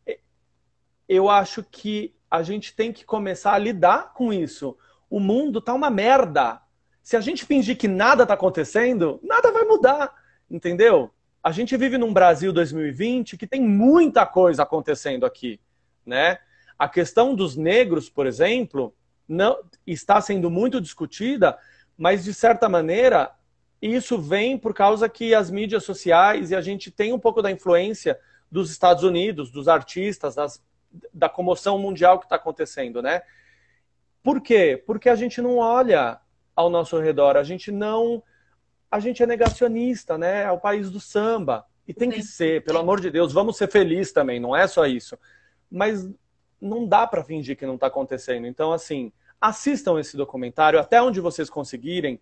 S2: eu acho que a gente tem que começar a lidar com isso. O mundo tá uma merda. Se a gente fingir que nada tá acontecendo, nada vai mudar, entendeu? A gente vive num Brasil 2020 que tem muita coisa acontecendo aqui, né? A questão dos negros, por exemplo, não está sendo muito discutida, mas de certa maneira isso vem por causa que as mídias sociais e a gente tem um pouco da influência dos Estados Unidos, dos artistas, da comoção mundial que está acontecendo, né? Por quê? Porque a gente não olha ao nosso redor, a gente é negacionista, né? É o país do samba. E tem que
S1: Sim.
S2: ser, pelo amor de Deus, vamos ser felizes também, não é só isso. Mas não dá para fingir que não está acontecendo. Então, assim, assistam esse documentário até onde vocês conseguirem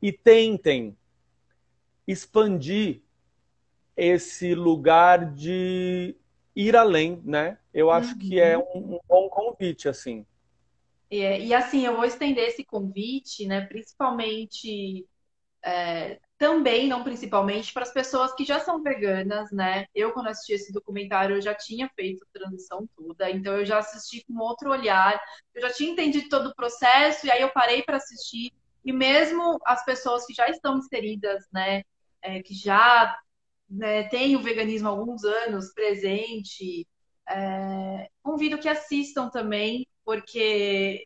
S2: e tentem expandir esse lugar de ir além, né? Eu acho que é
S1: Uhum.
S2: um bom convite, assim.
S1: E assim, eu vou estender esse convite, né, principalmente, também, não principalmente, para as pessoas que já são veganas, né? Eu, quando assisti esse documentário, eu já tinha feito a transição toda, então eu já assisti com outro olhar, eu já tinha entendido todo o processo, e aí eu parei para assistir, e mesmo as pessoas que já estão inseridas, né, que já, né, têm o veganismo há alguns anos presente, convido que assistam também, porque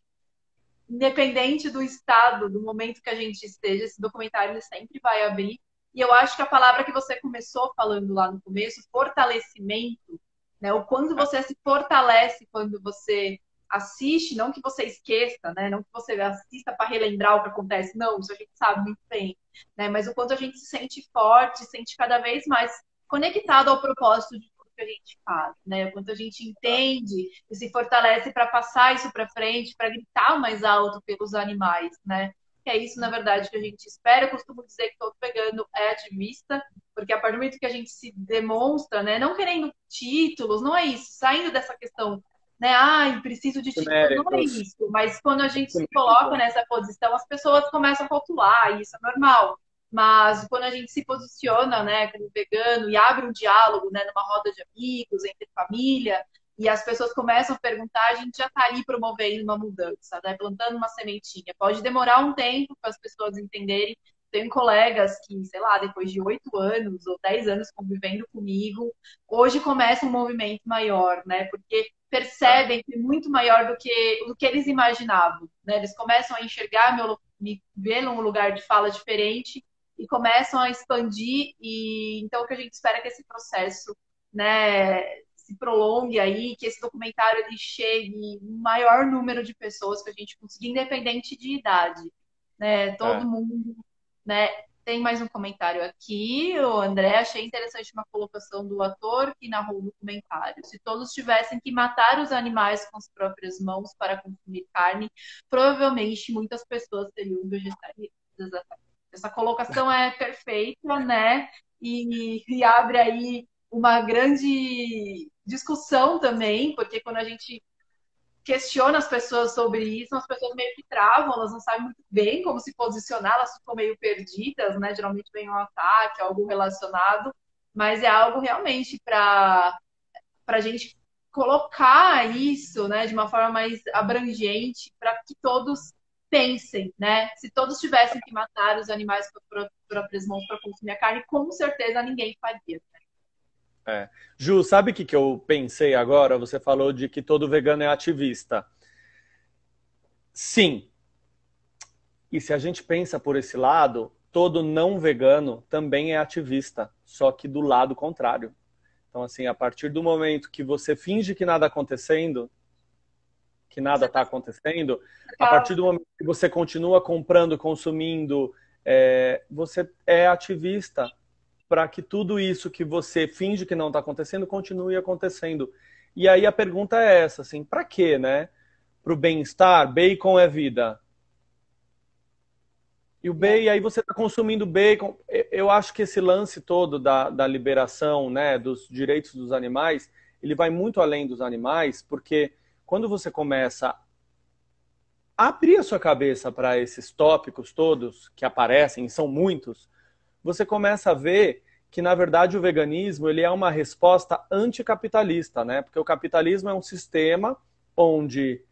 S1: independente do estado, do momento que a gente esteja, esse documentário ele sempre vai abrir. E eu acho que a palavra que você começou falando lá no começo, fortalecimento, né? O quanto você se fortalece quando você assiste, não que você esqueça, né? Não que você assista para relembrar o que acontece, não, isso a gente sabe muito bem, né? Mas o quanto a gente se sente forte, se sente cada vez mais conectado ao propósito de tudo que a gente faz, né? O quanto a gente entende e se fortalece para passar isso para frente, para gritar mais alto pelos animais, né? Que é isso, na verdade, que a gente espera. Eu costumo dizer que todo vegano é ativista, porque a partir do momento que a gente se demonstra, né, não querendo títulos, não é isso, saindo dessa questão, né, preciso de títulos, não é
S2: Méritos.
S1: isso, mas quando a gente se coloca nessa posição, as pessoas começam a rotular, e isso é normal. Mas quando a gente se posiciona, né, como vegano e abre um diálogo, né, numa roda de amigos, entre família, e as pessoas começam a perguntar, a gente já está ali promovendo uma mudança, né? Plantando uma sementinha. Pode demorar um tempo para as pessoas entenderem. Tenho colegas que, sei lá, depois de 8 anos ou 10 anos convivendo comigo, hoje começa um movimento maior, né? Porque
S2: É,
S1: percebem que é muito maior do que eles imaginavam, né? Eles começam a enxergar me ver num lugar de fala diferente e começam a expandir. E então o que a gente espera é que esse processo, né, se prolongue aí, que esse documentário ele chegue o maior número de pessoas que a gente conseguir, independente de idade, né?
S2: é.
S1: Todo mundo, né, Tem mais um comentário aqui. O André, achei interessante uma colocação do ator que narrou o documentário. Se todos tivessem que matar os animais com as próprias mãos para consumir carne, provavelmente muitas pessoas seriam vegetarianas. Exatamente. Essa colocação é perfeita, né? E abre aí uma grande discussão também, porque quando a gente questiona as pessoas sobre isso, as pessoas meio que travam, elas não sabem muito bem como se posicionar, elas ficam meio perdidas, né? Geralmente vem um ataque, algo relacionado, mas é algo realmente para a gente colocar isso, né, de uma forma mais abrangente, para que todos pensem, né? Se todos tivessem que matar os animais por próprias mãos para consumir a carne, com certeza ninguém faria.
S2: É. Ju, sabe o que eu pensei agora? Você falou de que todo vegano é ativista. Sim. E se a gente pensa por esse lado, todo não vegano também é ativista, só que do lado contrário. Então, assim, a partir do momento que você finge que nada acontecendo, que nada está acontecendo, a partir do momento que você continua comprando, consumindo, você é ativista para que tudo isso que você finge que não está acontecendo continue acontecendo. E aí a pergunta é essa, assim, para quê, né? Para o bem-estar, bacon é vida. E o bacon, aí você está consumindo bacon. Eu acho que esse lance todo da liberação, né, dos direitos dos animais, ele vai muito além dos animais, porque quando você começa a abrir a sua cabeça para esses tópicos todos que aparecem, e são muitos, você começa a ver que, na verdade, o veganismo ele é uma resposta anticapitalista, né? Porque o capitalismo é um sistema onde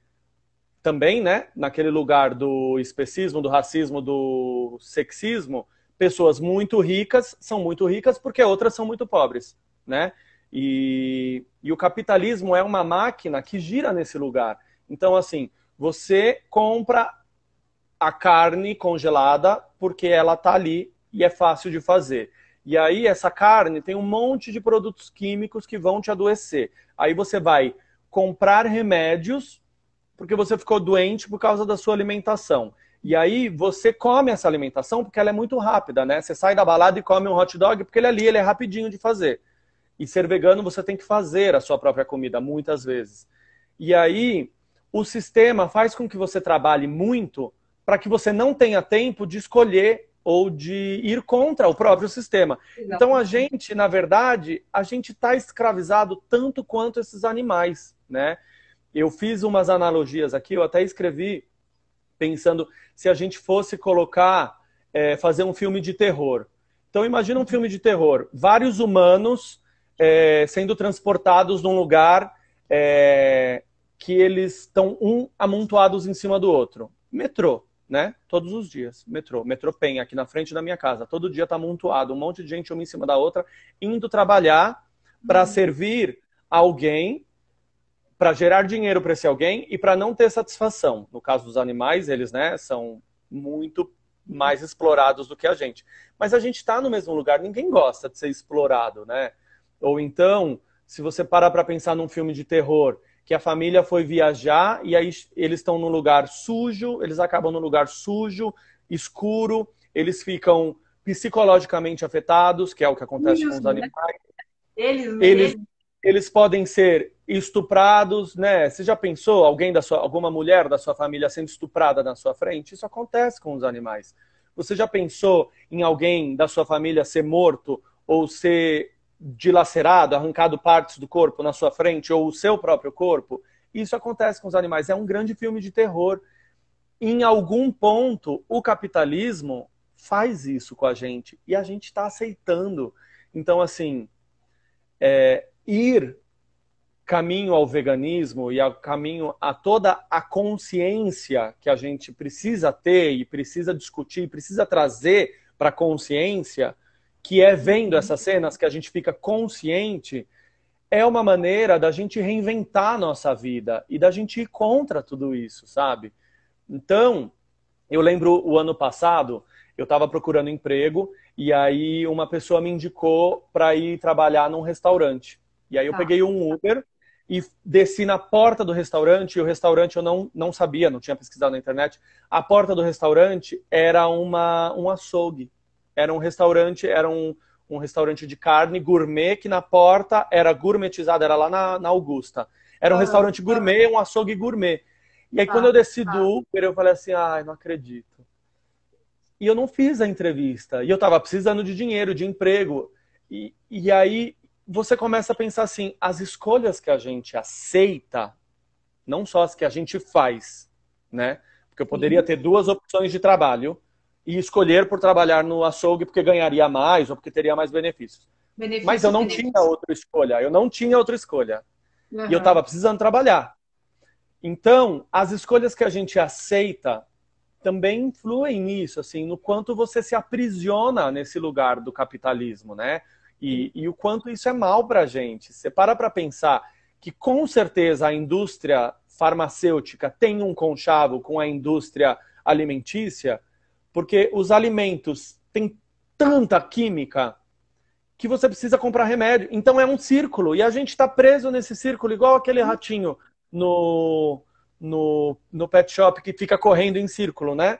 S2: também, né, naquele lugar do especismo, do racismo, do sexismo, pessoas muito ricas são muito ricas porque outras são muito pobres, né? E o capitalismo é uma máquina que gira nesse lugar. Então, assim, você compra a carne congelada porque ela tá ali e é fácil de fazer. E aí essa carne tem um monte de produtos químicos que vão te adoecer. Aí você vai comprar remédios porque você ficou doente por causa da sua alimentação. E aí você come essa alimentação porque ela é muito rápida, né? Você sai da balada e come um hot dog porque ele é rapidinho de fazer. E ser vegano você tem que fazer a sua própria comida muitas vezes. E aí o sistema faz com que você trabalhe muito para que você não tenha tempo de escolher ou de ir contra o próprio sistema. Exato. Então a gente, na verdade, a gente está escravizado tanto quanto esses animais, né? Eu fiz umas analogias aqui, eu até escrevi pensando se a gente fosse colocar, fazer um filme de terror. Então imagina um filme de terror, vários humanos sendo transportados num lugar que eles estão amontoados em cima do outro. Metrô, né? Todos os dias. Metrô Penha, aqui na frente da minha casa. Todo dia está amontoado, um monte de gente uma em cima da outra, indo trabalhar para servir alguém, para gerar dinheiro para esse alguém e para não ter satisfação. No caso dos animais, eles, né, são muito mais explorados do que a gente. Mas a gente está no mesmo lugar, ninguém gosta de ser explorado, né? Ou então, se você parar para pensar num filme de terror, que a família foi viajar e aí eles estão num lugar sujo, eles acabam num lugar sujo, escuro, eles ficam psicologicamente afetados, que é o que acontece com os animais. Eles podem ser estuprados, né? Você já pensou alguma mulher da sua família sendo estuprada na sua frente? Isso acontece com os animais. Você já pensou em alguém da sua família ser morto ou ser dilacerado, arrancado partes do corpo na sua frente ou o seu próprio corpo? Isso acontece com os animais. É um grande filme de terror. Em algum ponto, o capitalismo faz isso com a gente e a gente está aceitando. Então, assim, ir caminho ao veganismo e ao caminho a toda a consciência que a gente precisa ter e precisa discutir, precisa trazer para a consciência, que é vendo essas cenas que a gente fica consciente, é uma maneira da gente reinventar a nossa vida e da gente ir contra tudo isso, sabe? Então, eu lembro o ano passado, eu estava procurando emprego e aí uma pessoa me indicou para ir trabalhar num restaurante. E aí eu peguei um Uber e desci na porta do restaurante, e o restaurante eu não sabia, não tinha pesquisado na internet. A porta do restaurante era um açougue. um restaurante de carne gourmet, que na porta era gourmetizado, era lá na Augusta. Era um restaurante gourmet, um açougue gourmet. E aí, quando eu desci do Uber, eu falei assim, ai, não acredito. E eu não fiz a entrevista. E eu tava precisando de dinheiro, de emprego. E aí, você começa a pensar assim, as escolhas que a gente aceita, não só as que a gente faz, né? Porque eu poderia ter duas opções de trabalho e escolher por trabalhar no açougue porque ganharia mais ou porque teria mais benefícios. Mas eu não tinha outra escolha. Eu não tinha outra escolha. E eu estava precisando trabalhar. Então, as escolhas que a gente aceita também influem nisso, assim, no quanto você se aprisiona nesse lugar do capitalismo, né? E o quanto isso é mal para a gente. Você para pensar que, com certeza, a indústria farmacêutica tem um conchavo com a indústria alimentícia, porque os alimentos têm tanta química que você precisa comprar remédio. Então é um círculo. E a gente está preso nesse círculo, igual aquele ratinho no pet shop que fica correndo em círculo, né?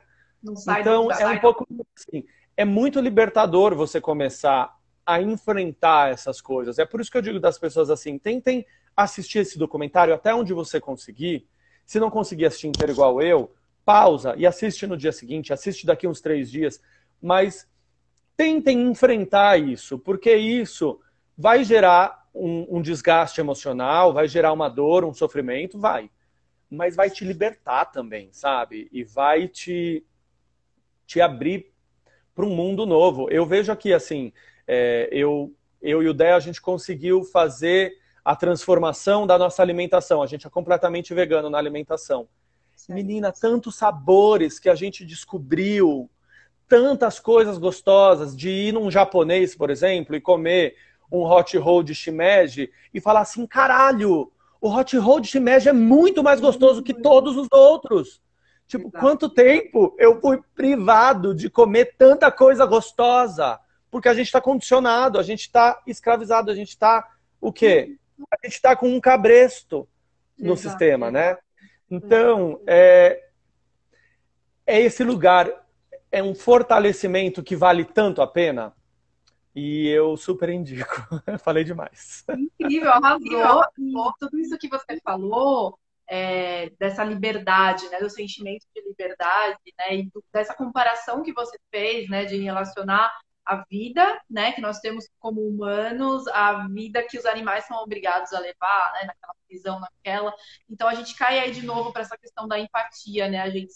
S2: Então é um pouco assim, é muito libertador você começar a enfrentar essas coisas. É por isso que eu digo das pessoas assim, tentem assistir esse documentário até onde você conseguir. Se não conseguir assistir inteiro igual eu, pausa e assiste no dia seguinte, assiste daqui uns 3 dias, mas tentem enfrentar isso, porque isso vai gerar um desgaste emocional, vai gerar uma dor, um sofrimento, mas vai te libertar também, sabe? E vai te abrir para um mundo novo. Eu vejo aqui, assim, eu e o Dé, a gente conseguiu fazer a transformação da nossa alimentação. A gente é completamente vegano na alimentação. Certo. Menina, tantos sabores que a gente descobriu, tantas coisas gostosas, de ir num japonês, por exemplo, e comer um hot roll de shimeji e falar assim, caralho, o hot roll de shimeji é muito mais gostoso que todos os outros. Tipo, exato. Quanto tempo eu fui privado de comer tanta coisa gostosa? Porque a gente está condicionado, a gente está escravizado, a gente está o quê? A gente está com um cabresto no exato. Sistema, né? Então, é esse lugar, é um fortalecimento que vale tanto a pena. E eu super indico. Falei demais.
S1: Incrível, arrasou. E tudo isso que você falou, dessa liberdade, né, do sentimento de liberdade, né, e dessa comparação que você fez, né, de relacionar a vida, né, que nós temos como humanos, a vida que os animais são obrigados a levar, né, naquela prisão, naquela. Então a gente cai aí de novo para essa questão da empatia, né? A gente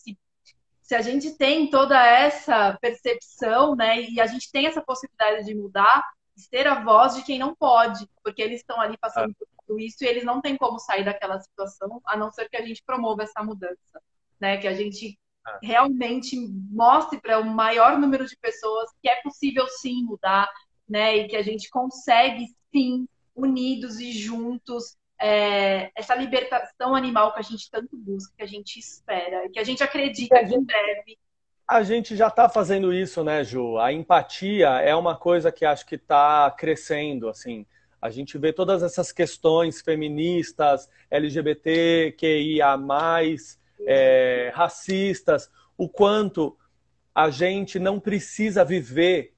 S1: se a gente tem toda essa percepção, né, e a gente tem essa possibilidade de mudar, ter a voz de quem não pode, porque eles estão ali passando por tudo isso e eles não têm como sair daquela situação, a não ser que a gente promova essa mudança, né, que a gente realmente mostre para o maior número de pessoas que é possível sim mudar, né, e que a gente consegue sim, unidos e juntos, essa libertação animal que a gente tanto busca, que a gente espera, que a gente acredita que em breve.
S2: A gente já está fazendo isso, né, Ju? A empatia é uma coisa que acho que está crescendo, assim. A gente vê todas essas questões feministas, LGBTQIA+, racistas, o quanto a gente não precisa viver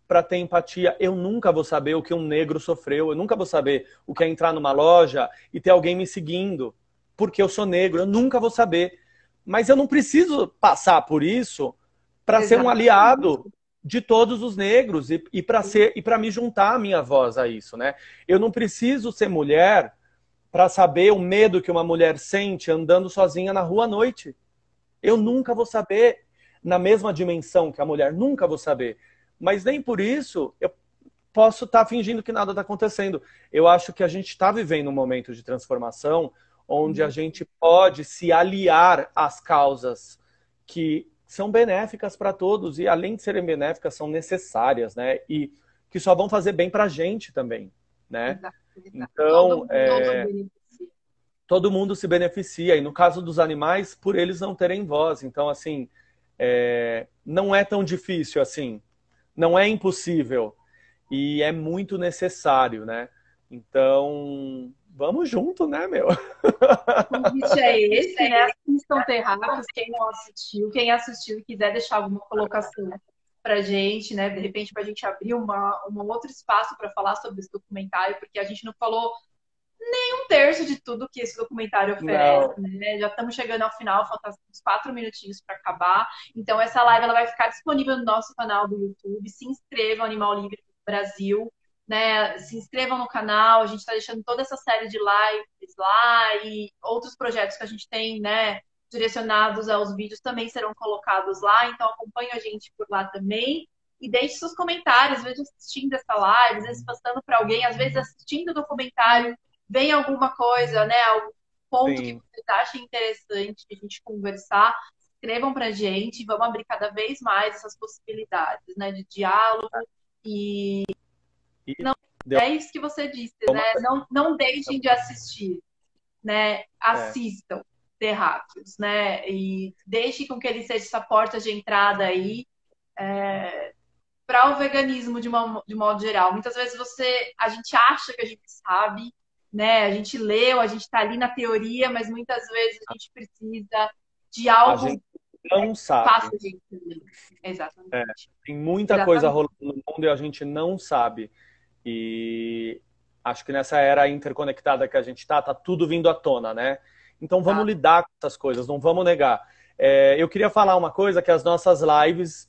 S2: para ter empatia. Eu nunca vou saber o que um negro sofreu, eu nunca vou saber o que é entrar numa loja e ter alguém me seguindo, porque eu sou negro, eu nunca vou saber. Mas eu não preciso passar por isso para ser um aliado de todos os negros e para me juntar a minha voz a isso, né? Eu não preciso ser mulher para saber o medo que uma mulher sente andando sozinha na rua à noite. Eu nunca vou saber na mesma dimensão que a mulher, nunca vou saber. Mas nem por isso eu posso estar fingindo que nada está acontecendo. Eu acho que a gente está vivendo um momento de transformação onde a gente pode se aliar às causas que são benéficas para todos e, além de serem benéficas, são necessárias, né? E que só vão fazer bem para a gente também, né? Exato. Então, todo mundo se beneficia. E no caso dos animais, por eles não terem voz. Então, assim, não é tão difícil assim. Não é impossível. E é muito necessário, né? Então, vamos junto, né, meu?
S1: O convite é esse, né? Assistam Terráqueos, quem não assistiu. Quem assistiu e quiser deixar alguma colocação pra gente, né? De repente, pra gente abrir um outro espaço para falar sobre esse documentário, porque a gente não falou um terço de tudo que esse documentário oferece,
S2: Não,
S1: né? Já estamos chegando ao final, faltam uns 4 minutinhos para acabar. Então, essa live ela vai ficar disponível no nosso canal do YouTube. Se inscrevam, Animal Livre Brasil, né? Se inscrevam no canal. A gente está deixando toda essa série de lives lá e outros projetos que a gente tem, né? Direcionados aos vídeos também serão colocados lá. Então, acompanhe a gente por lá também. E deixe seus comentários, às vezes assistindo essa live, às vezes passando para alguém, às vezes assistindo o documentário vem alguma coisa, né? Algum ponto que
S2: sim.
S1: vocês achem interessante de a gente conversar, escrevam pra gente, vamos abrir cada vez mais essas possibilidades, né? De diálogo e
S2: E deu
S1: é isso que você disse,
S2: uma.
S1: né? Não deixem de assistir, né?
S2: É,
S1: Assistam Terráqueos, né? E deixem com que ele seja essa porta de entrada aí para o veganismo de modo geral. Muitas vezes a gente acha que a gente sabe, né? A gente leu, a gente está ali na teoria, mas muitas vezes a gente precisa de
S2: a
S1: algo
S2: gente não
S1: que faça
S2: sabe.
S1: a gente entender.
S2: É,
S1: Exatamente.
S2: tem muita coisa
S1: Exatamente.
S2: rolando no mundo e a gente não sabe. E acho que nessa era interconectada que a gente tá tudo vindo à tona, né? Então vamos
S1: Tá?
S2: lidar com essas coisas, não vamos negar. Eu queria falar uma coisa, que as nossas lives,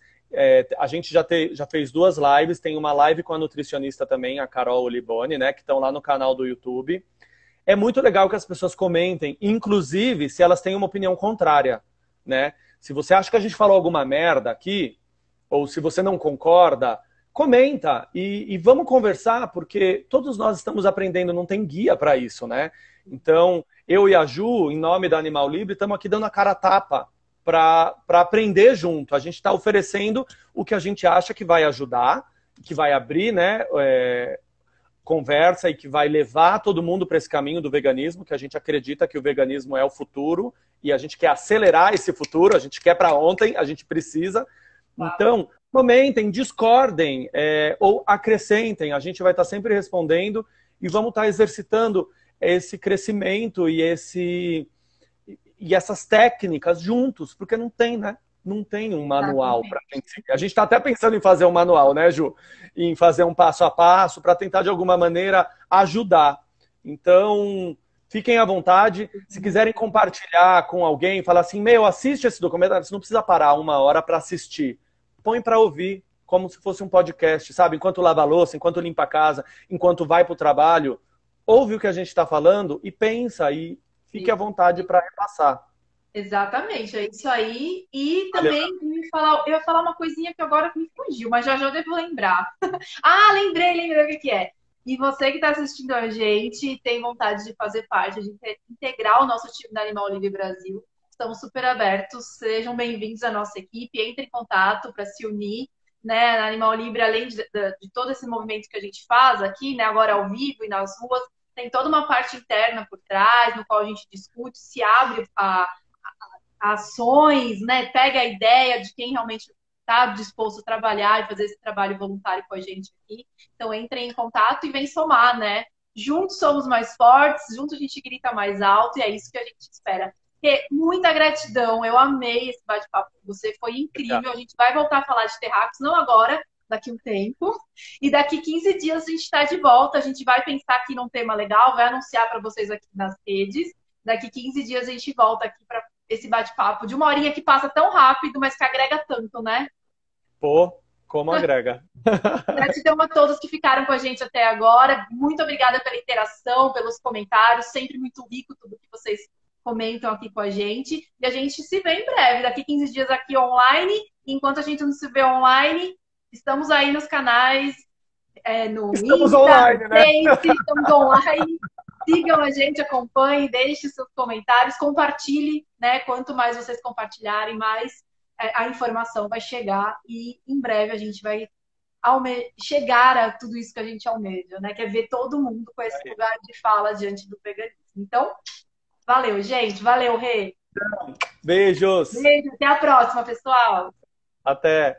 S2: a gente já fez 2 lives, tem uma live com a nutricionista também, a Carol Liboni, né? Que estão lá no canal do YouTube. É muito legal que as pessoas comentem, inclusive se elas têm uma opinião contrária, né? Se você acha que a gente falou alguma merda aqui, ou se você não concorda, comenta e vamos conversar, porque todos nós estamos aprendendo, não tem guia para isso, né? Então, eu e a Ju, em nome da Animal Livre, estamos aqui dando a cara a tapa para aprender junto. A gente está oferecendo o que a gente acha que vai ajudar, que vai abrir, né, conversa e que vai levar todo mundo para esse caminho do veganismo, que a gente acredita que o veganismo é o futuro e a gente quer acelerar esse futuro, a gente quer para ontem, a gente precisa. Então, comentem, discordem ou acrescentem, a gente vai estar sempre respondendo e vamos estar exercitando esse crescimento e essas técnicas juntos, porque não tem, né? Não tem um manual para a gente seguir. A gente está até pensando em fazer um manual, né, Ju? Em fazer um passo a passo para tentar, de alguma maneira, ajudar. Então, fiquem à vontade. Se quiserem compartilhar com alguém, falar assim, meu, assiste esse documentário, você não precisa parar 1 hora para assistir. Põe para ouvir, como se fosse um podcast, sabe? Enquanto lava a louça, enquanto limpa a casa, enquanto vai para o trabalho, ouve o que a gente está falando e pensa e fique à vontade para repassar.
S1: Exatamente, é isso aí. E
S2: Valeu.
S1: também eu ia falar uma coisinha que agora me fugiu, mas já já eu devo lembrar. Ah, lembrei o que que é. E você que está assistindo a gente, tem vontade de fazer parte, de integrar o nosso time da Animal Livre Brasil, estamos super abertos. Sejam bem-vindos à nossa equipe. Entre em contato para se unir, né, na Animal Livre, além de todo esse movimento que a gente faz aqui, né, agora ao vivo e nas ruas, tem toda uma parte interna por trás, no qual a gente discute, se abre ações, né? Pega a ideia de quem realmente está disposto a trabalhar e fazer esse trabalho voluntário com a gente aqui. Então, entrem em contato e vem somar, né? Juntos somos mais fortes, juntos a gente grita mais alto e é isso que a gente espera. E muita gratidão, eu amei esse bate-papo com você, foi incrível. A gente vai voltar a falar de terráqueos, não agora, daqui a um tempo. E daqui 15 dias a gente está de volta, a gente vai pensar aqui num tema legal, vai anunciar para vocês aqui nas redes. Daqui 15 dias a gente volta aqui para esse bate-papo de 1 horinha que passa tão rápido, mas que agrega tanto, né?
S2: Pô, como agrega.
S1: Gratidão a todos que ficaram com a gente até agora. Muito obrigada pela interação, pelos comentários. Sempre muito rico tudo que vocês comentam aqui com a gente. E a gente se vê em breve, daqui 15 dias aqui online. Enquanto a gente não se vê online, estamos aí nos canais, no
S2: Estamos
S1: Insta,
S2: online,
S1: no
S2: né?
S1: Face, estamos online. Sigam a gente, acompanhem, deixem seus comentários, compartilhe, né? Quanto mais vocês compartilharem, mais a informação vai chegar e em breve a gente vai chegar a tudo isso que a gente almeja, né? Que é ver todo mundo com esse lugar de fala diante do veganismo. Então, valeu, gente. Valeu, Rê.
S2: Beijos.
S1: Beijo, até a próxima, pessoal.
S2: Até.